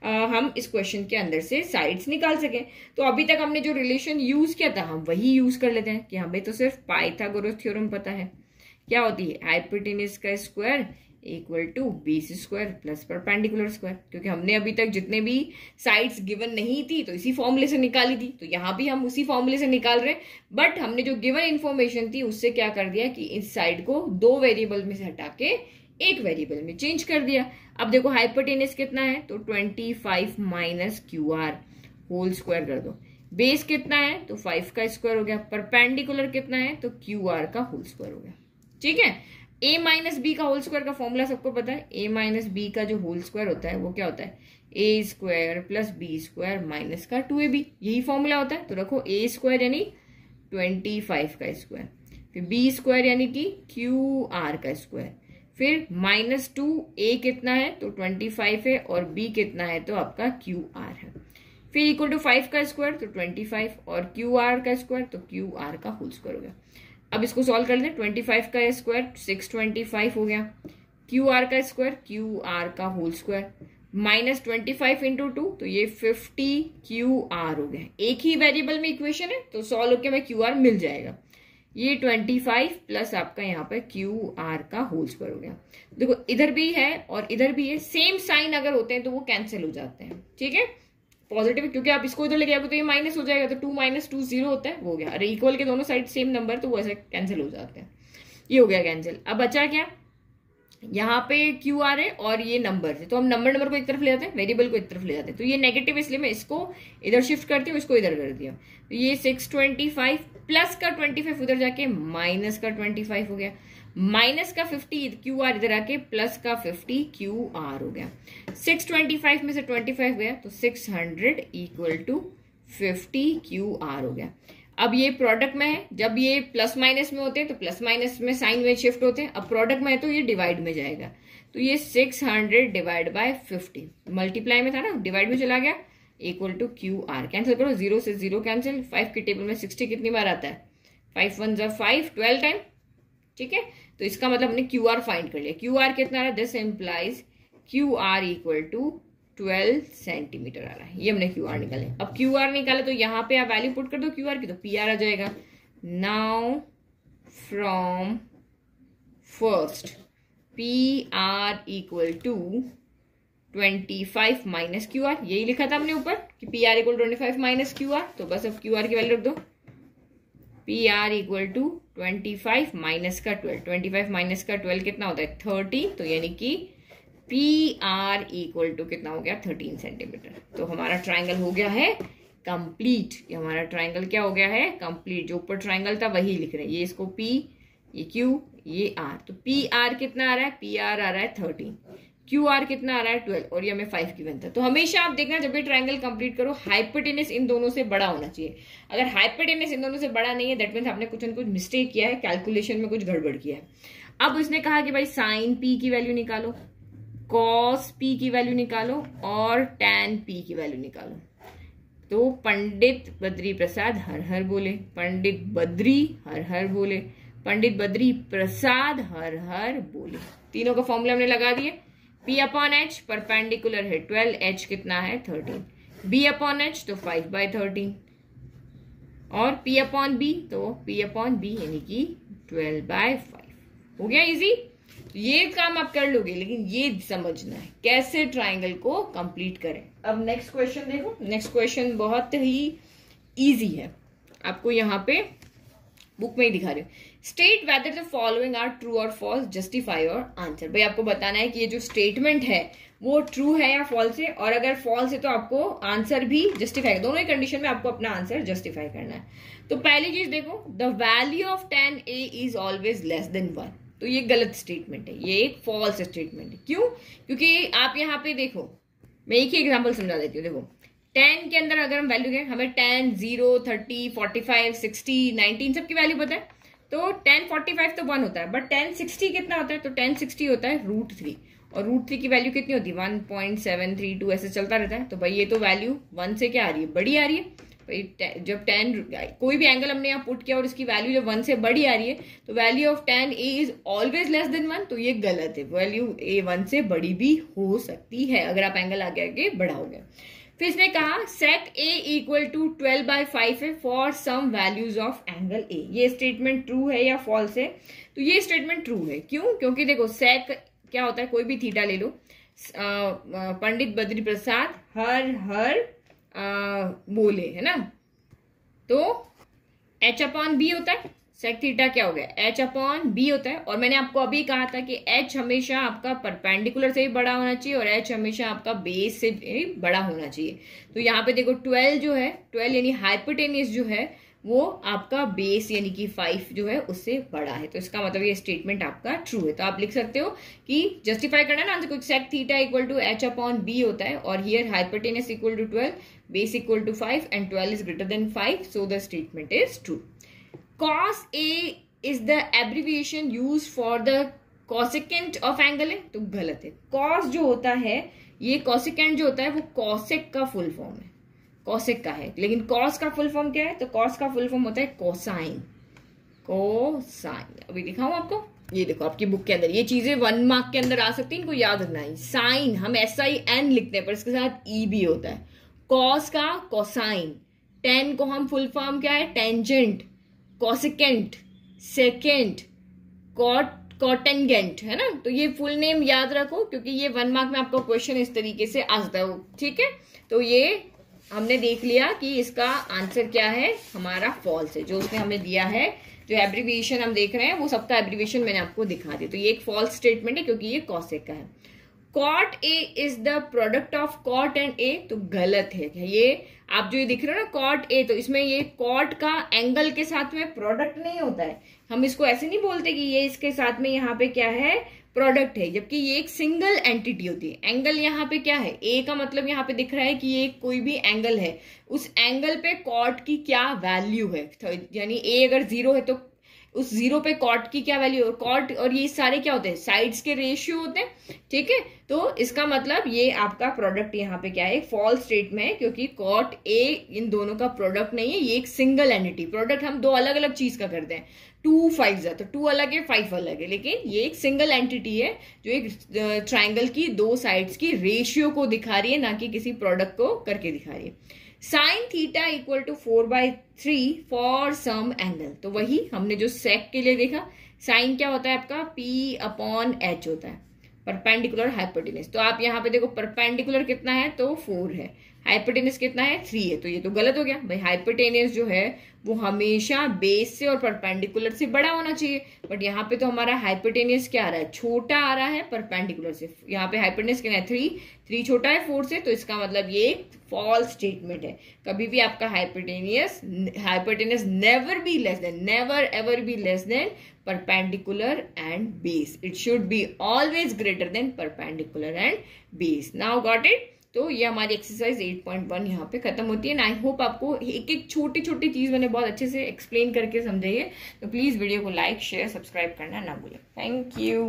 हम इस क्वेश्चन के अंदर से साइड्स निकाल सकें। तो अभी तक हमने जो रिलेशन यूज किया था हम वही यूज कर लेते हैं कि हमें तो सिर्फ पाइथागोरस थ्योरम पता है, क्या होती है, हाइपोटेनस का square equal to base square plus perpendicular square. क्योंकि हमने अभी तक जितने भी साइड्स गिवन नहीं थी तो इसी फॉर्मूले से निकाली थी, तो यहाँ भी हम उसी फॉर्मूले से निकाल रहे हैं। बट हमने जो गिवन इन्फॉर्मेशन थी उससे क्या कर दिया कि इस साइड को दो वेरिएबल में से हटा के एक वेरिएबल में चेंज कर दिया। अब देखो हाइपोटेनस कितना है, तो 25 minus Q R whole square कर दो। बेस कितना है, तो 5 का स्क्वायर हो गया। परपेंडिकुलर कितना है, तो क्यू आर का होल स्क्वायर हो गया, ठीक है। a माइनस बी का होल स्क्वायर का फॉर्मूला सबको पता है। a माइनस बी का जो होल स्क्वायर होता है वो क्या होता है, a square plus B square minus का 2ab, यही फॉर्मूला होता है। तो रखो a स्क्वायर यानी 25 का स्क्वायर, फिर b स्क्वायर यानी कि क्यू आर का स्क्वायर, फिर माइनस 2a कितना है, तो 25 है, और b कितना है, तो आपका क्यू आर है, फिर इक्वल टू 5 का स्क्वायर तो 25, और क्यू आर का स्क्वायर तो क्यू आर का होल स्क्वायर हो गया। अब इसको सॉल्व कर लें, 25 का स्क्वायर 625 हो गया, क्यू आर का स्क्वायर क्यू आर का होल स्क्वायर माइनस 25 इंटू 2, तो ये 50 क्यू आर हो गया। एक ही वेरिएबल में इक्वेशन है तो सॉल्व होकर हमें क्यू आर मिल जाएगा। ये 25 प्लस आपका यहाँ पर क्यू आर का होल स्क्वायर हो गया। देखो इधर भी है और इधर भी है, सेम साइन अगर होते हैं तो वो कैंसिल हो जाते हैं, ठीक है। पॉजिटिव क्योंकि आप इसको इधर लेके आओगे तो ये माइनस हो जाएगा, तो 2 माइनस 2 0 होता है, वो हो गया। अरे इक्वल के दोनों साइड सेम नंबर तो वो ऐसे कैंसिल हो जाते हैं, ये हो गया कैंसिल। अब बचा क्या, यहाँ पे क्यू आर है और ये नंबर है, तो हम नंबर को एक तरफ ले जाते हैं, वेरिएबल को एक तरफ ले जाते हैं। तो ये नेगेटिव इसलिए मैं इसको इधर शिफ्ट करती हूँ, इसको इधर कर दिया। तो ये 625 प्लस का 25 उधर जाके माइनस का 25 हो गया, माइनस का 50 क्यू आर इधर आके प्लस का 50 क्यू आर हो गया। 625 में से 25 गया तो 600 इक्वल टू 50 क्यू आर हो गया। अब ये प्रोडक्ट में है, जब ये प्लस माइनस में होते हैं तो प्लस माइनस में साइन में शिफ्ट होते हैं, अब प्रोडक्ट में है तो ये डिवाइड में जाएगा। तो ये 600 डिवाइड बाय 50, मल्टीप्लाई में था ना, डिवाइड में चला गया, equal to Q R. Cancel करो, 0 से 0 कैंसिल। 5 की टेबल में 60 कितनी बार आता है, 5 1 जा 5, 12 टाइम, ठीक है। तो इसका मतलब हमने क्यू आर फाइंड कर लिया। क्यू आर कितना आ रहा है, this implies Q R equal to 12 centimetre आ रहा है, ये हमने क्यू आर निकाले। अब क्यू आर निकाले तो यहाँ पे आप वैल्यू पुट कर दो क्यू आर की, तो पी आर आ जाएगा। Now from first P R equal to 25 minus Q R, यही लिखा था हमने ऊपर कि P R equal 25 minus Q R, तो बस अब क्यू आर की वैल्यू रख दो। P R equal to 25 minus का 12, 25 माइनस का 12 कितना होता है 30, तो यानी कि पी आर इक्वल टू कितना हो गया 13 सेंटीमीटर। तो हमारा ट्राइंगल हो गया है कंप्लीट। ये हमारा ट्राइंगल क्या हो गया है कंप्लीट, जो ऊपर ट्राइंगल था वही लिख रहे हैं, ये इसको पी, ये क्यू, ये आर। तो पी आर कितना आ रहा है, पी आर आ रहा है 13, क्यू आर कितना आ रहा है 12, और ये हमें 5 गिवन था। तो हमेशा आप देखना जब भी ट्राइंगल कंप्लीट करो हाइपोटेनस इन दोनों से बड़ा होना चाहिए। अगर हाइपोटेनस इन दोनों से बड़ा नहीं है दैट मीन्स आपने कुछ न कुछ मिस्टेक किया है, कैलकुलेशन में कुछ गड़बड़ किया है। अब उसने कहा कि भाई साइन पी की वैल्यू निकालो, कॉस पी की वैल्यू निकालो और टैन पी की वैल्यू निकालो। तो पंडित बद्री प्रसाद हर हर बोले, पंडित बद्री हर हर बोले, पंडित बद्री प्रसाद हर हर बोले। तीनों का फॉर्मूला हमने लगा दिए। P अपॉन एच परपेंडिकुलर है 12, एच कितना है 13, B अपॉन एच तो 5/13, और P अपॉन बी तो P अपॉन बी यानी कि 12/5। हो गया इजी। ये काम आप कर लोगे, लेकिन ये समझना है कैसे ट्राइंगल को कंप्लीट करें। अब नेक्स्ट क्वेश्चन देखो, नेक्स्ट क्वेश्चन बहुत ही इजी है, आपको यहाँ पे बुक में ही दिखा रही हूँ। State whether the following are true और फॉल्स, जस्टिफाई योर आंसर। भाई आपको बताना है कि ये जो स्टेटमेंट है वो ट्रू है या फॉल्स है, और अगर फॉल्स है तो आपको आंसर भी जस्टिफाई, दोनों ही कंडीशन में आपको अपना आंसर जस्टिफाई करना है। तो पहली चीज देखो, the value of 10a is always less than 1। तो ये गलत स्टेटमेंट है, ये एक फॉल्स स्टेटमेंट है। क्यों? क्योंकि आप यहाँ पे देखो, मैं एक ही एग्जाम्पल समझा देती हूँ। देखो 10 के अंदर अगर हम वैल्यू दें, हमें 10, 0, 30, 45, 60, 19 सबकी वैल्यू पता है। तो 10, 45 तो 1 होता है, बट 10, 60 कितना होता है? तो 10, 60 होता है √3, और √3 की वैल्यू कितनी होती है? 1.732, ऐसे चलता रहता है। तो भाई ये तो वैल्यू 1 से क्या आ रही है? बड़ी आ रही है। भाई जब 10 कोई भी एंगल हमने यहाँ पुट किया और इसकी वैल्यू जब 1 से बड़ी आ रही है, तो value of 10a is always less than 1। तो ये गलत है, वैल्यू a 1 से बड़ी भी हो सकती है अगर आप एंगल आगे आगे बढ़ाओगे। फिर इसने कहा sec a इक्वल टू 12/5 है for some values of angle a। ये स्टेटमेंट ट्रू है या फॉल्स है? तो ये स्टेटमेंट ट्रू है। क्यों? क्योंकि देखो sec क्या होता है, कोई भी थीटा ले लो, पंडित बद्री प्रसाद हर बोले, है ना, तो h/b होता है। sec थीटा क्या हो गया? h/b होता है। और मैंने आपको अभी कहा था कि h हमेशा आपका परपेंडिकुलर से भी बड़ा होना चाहिए और h हमेशा आपका बेस से भी बड़ा होना चाहिए। तो यहाँ पे देखो 12 जो है, 12 यानी हाइपोटेनियस जो है, वो आपका बेस यानी कि 5 जो है उससे बड़ा है। तो इसका मतलब ये स्टेटमेंट आपका ट्रू है। तो आप लिख सकते हो कि जस्टिफाई करना है ना आंसर को, sec theta equal to h/b होता है, और here hypotenuse equal to 12, base equal to 5 and 12 is greater than 5, so the statement is true. cos a is the abbreviation used for the cosecant of angle है, तो गलत है। cos जो होता है, ये cosecant जो होता है वो cosec का फुल फॉर्म है, cosec का है। लेकिन cos का फुल फॉर्म क्या है? तो cos का फुल फॉर्म होता है कोसाइन। कोसाइन अभी दिखाऊं आपको, ये देखो आपकी बुक के अंदर ये चीजें 1 मार्क के अंदर आ सकती है, इनको याद रखना है। साइन हम SIN लिखते हैं, पर इसके साथ E भी होता है। cos का कोसाइन, tan को हम फुल फॉर्म क्या है? टेंजेंट, कॉसेकेंट, सेकेंट, कॉटेंजेंट, है ना। तो ये फुल नेम याद रखो, क्योंकि ये 1 मार्क में आपका क्वेश्चन इस तरीके से आ सकता है, ठीक है। तो ये हमने देख लिया कि इसका आंसर क्या है, हमारा फॉल्स है। जो उसने हमें दिया है, जो एब्रीविएशन हम देख रहे हैं, वो सबका एब्रीविएशन मैंने आपको दिखा दिया। तो ये एक फॉल्स स्टेटमेंट है, क्योंकि ये कॉसेक का है। cot a is the product of cot and a, तो गलत है। ये आप जो ये दिख रहे हो ना cot a, तो इसमें ये cot का एंगल के साथ में प्रोडक्ट नहीं होता है। हम इसको ऐसे नहीं बोलते कि ये इसके साथ में यहाँ पे क्या है? प्रोडक्ट है, जबकि ये एक सिंगल एंटिटी होती है। एंगल यहाँ पे क्या है? a का मतलब यहाँ पे दिख रहा है कि ये कोई भी एंगल है, उस एंगल पे cot की क्या वैल्यू है। यानी a अगर 0 है तो उस 0 पे कॉट की क्या वैल्यू, और कॉट और ये सारे क्या होते हैं? साइड्स के रेशियो होते हैं, ठीक है। तो इसका मतलब ये आपका प्रोडक्ट यहाँ पे क्या है? फॉल्स स्टेट में है, क्योंकि कॉट ए इन दोनों का प्रोडक्ट नहीं है। ये एक सिंगल एंटिटी, प्रोडक्ट हम 2 अलग अलग चीज का करते हैं। 2 5 तो 2 अलग है, 5 अलग है, लेकिन ये एक सिंगल एंटिटी है जो एक ट्राइंगल की 2 साइड्स की रेशियो को दिखा रही है, ना कि किसी प्रोडक्ट को करके दिखा रही है। Sine theta equal to 4/3 for some angle, तो वही हमने जो सेक के लिए देखा। साइन क्या होता है आपका? P/H होता है, परपेंडिकुलर हाइपोटेनस। तो आप यहाँ पे देखो परपेंडिकुलर कितना है? तो 4 है। हाइपोटेनस कितना है? 3 है। तो ये तो गलत हो गया भाई। हाइपोटेनस जो है वो हमेशा बेस से और परपेंडिकुलर से बड़ा होना चाहिए, बट यहाँ पे तो हमारा हाइपोटेनस क्या आ रहा है? छोटा आ रहा है परपेंडिकुलर से। यहाँ पे हाइपोटेनस कितना है? 3 छोटा है 4 से, तो इसका मतलब ये फॉल्स स्टेटमेंट है। कभी भी आपका hypotenuse never be less than, never ever be less than perpendicular and base. It should be always greater than perpendicular and base. Now got it. तो ये हमारी एक्सरसाइज 8.1 यहाँ पे खत्म होती है। आई होप आपको एक एक छोटी छोटी चीज मैंने बहुत अच्छे से एक्सप्लेन करके समझाई है। तो प्लीज वीडियो को लाइक, शेयर, सब्सक्राइब करना ना भूलें। Thank you.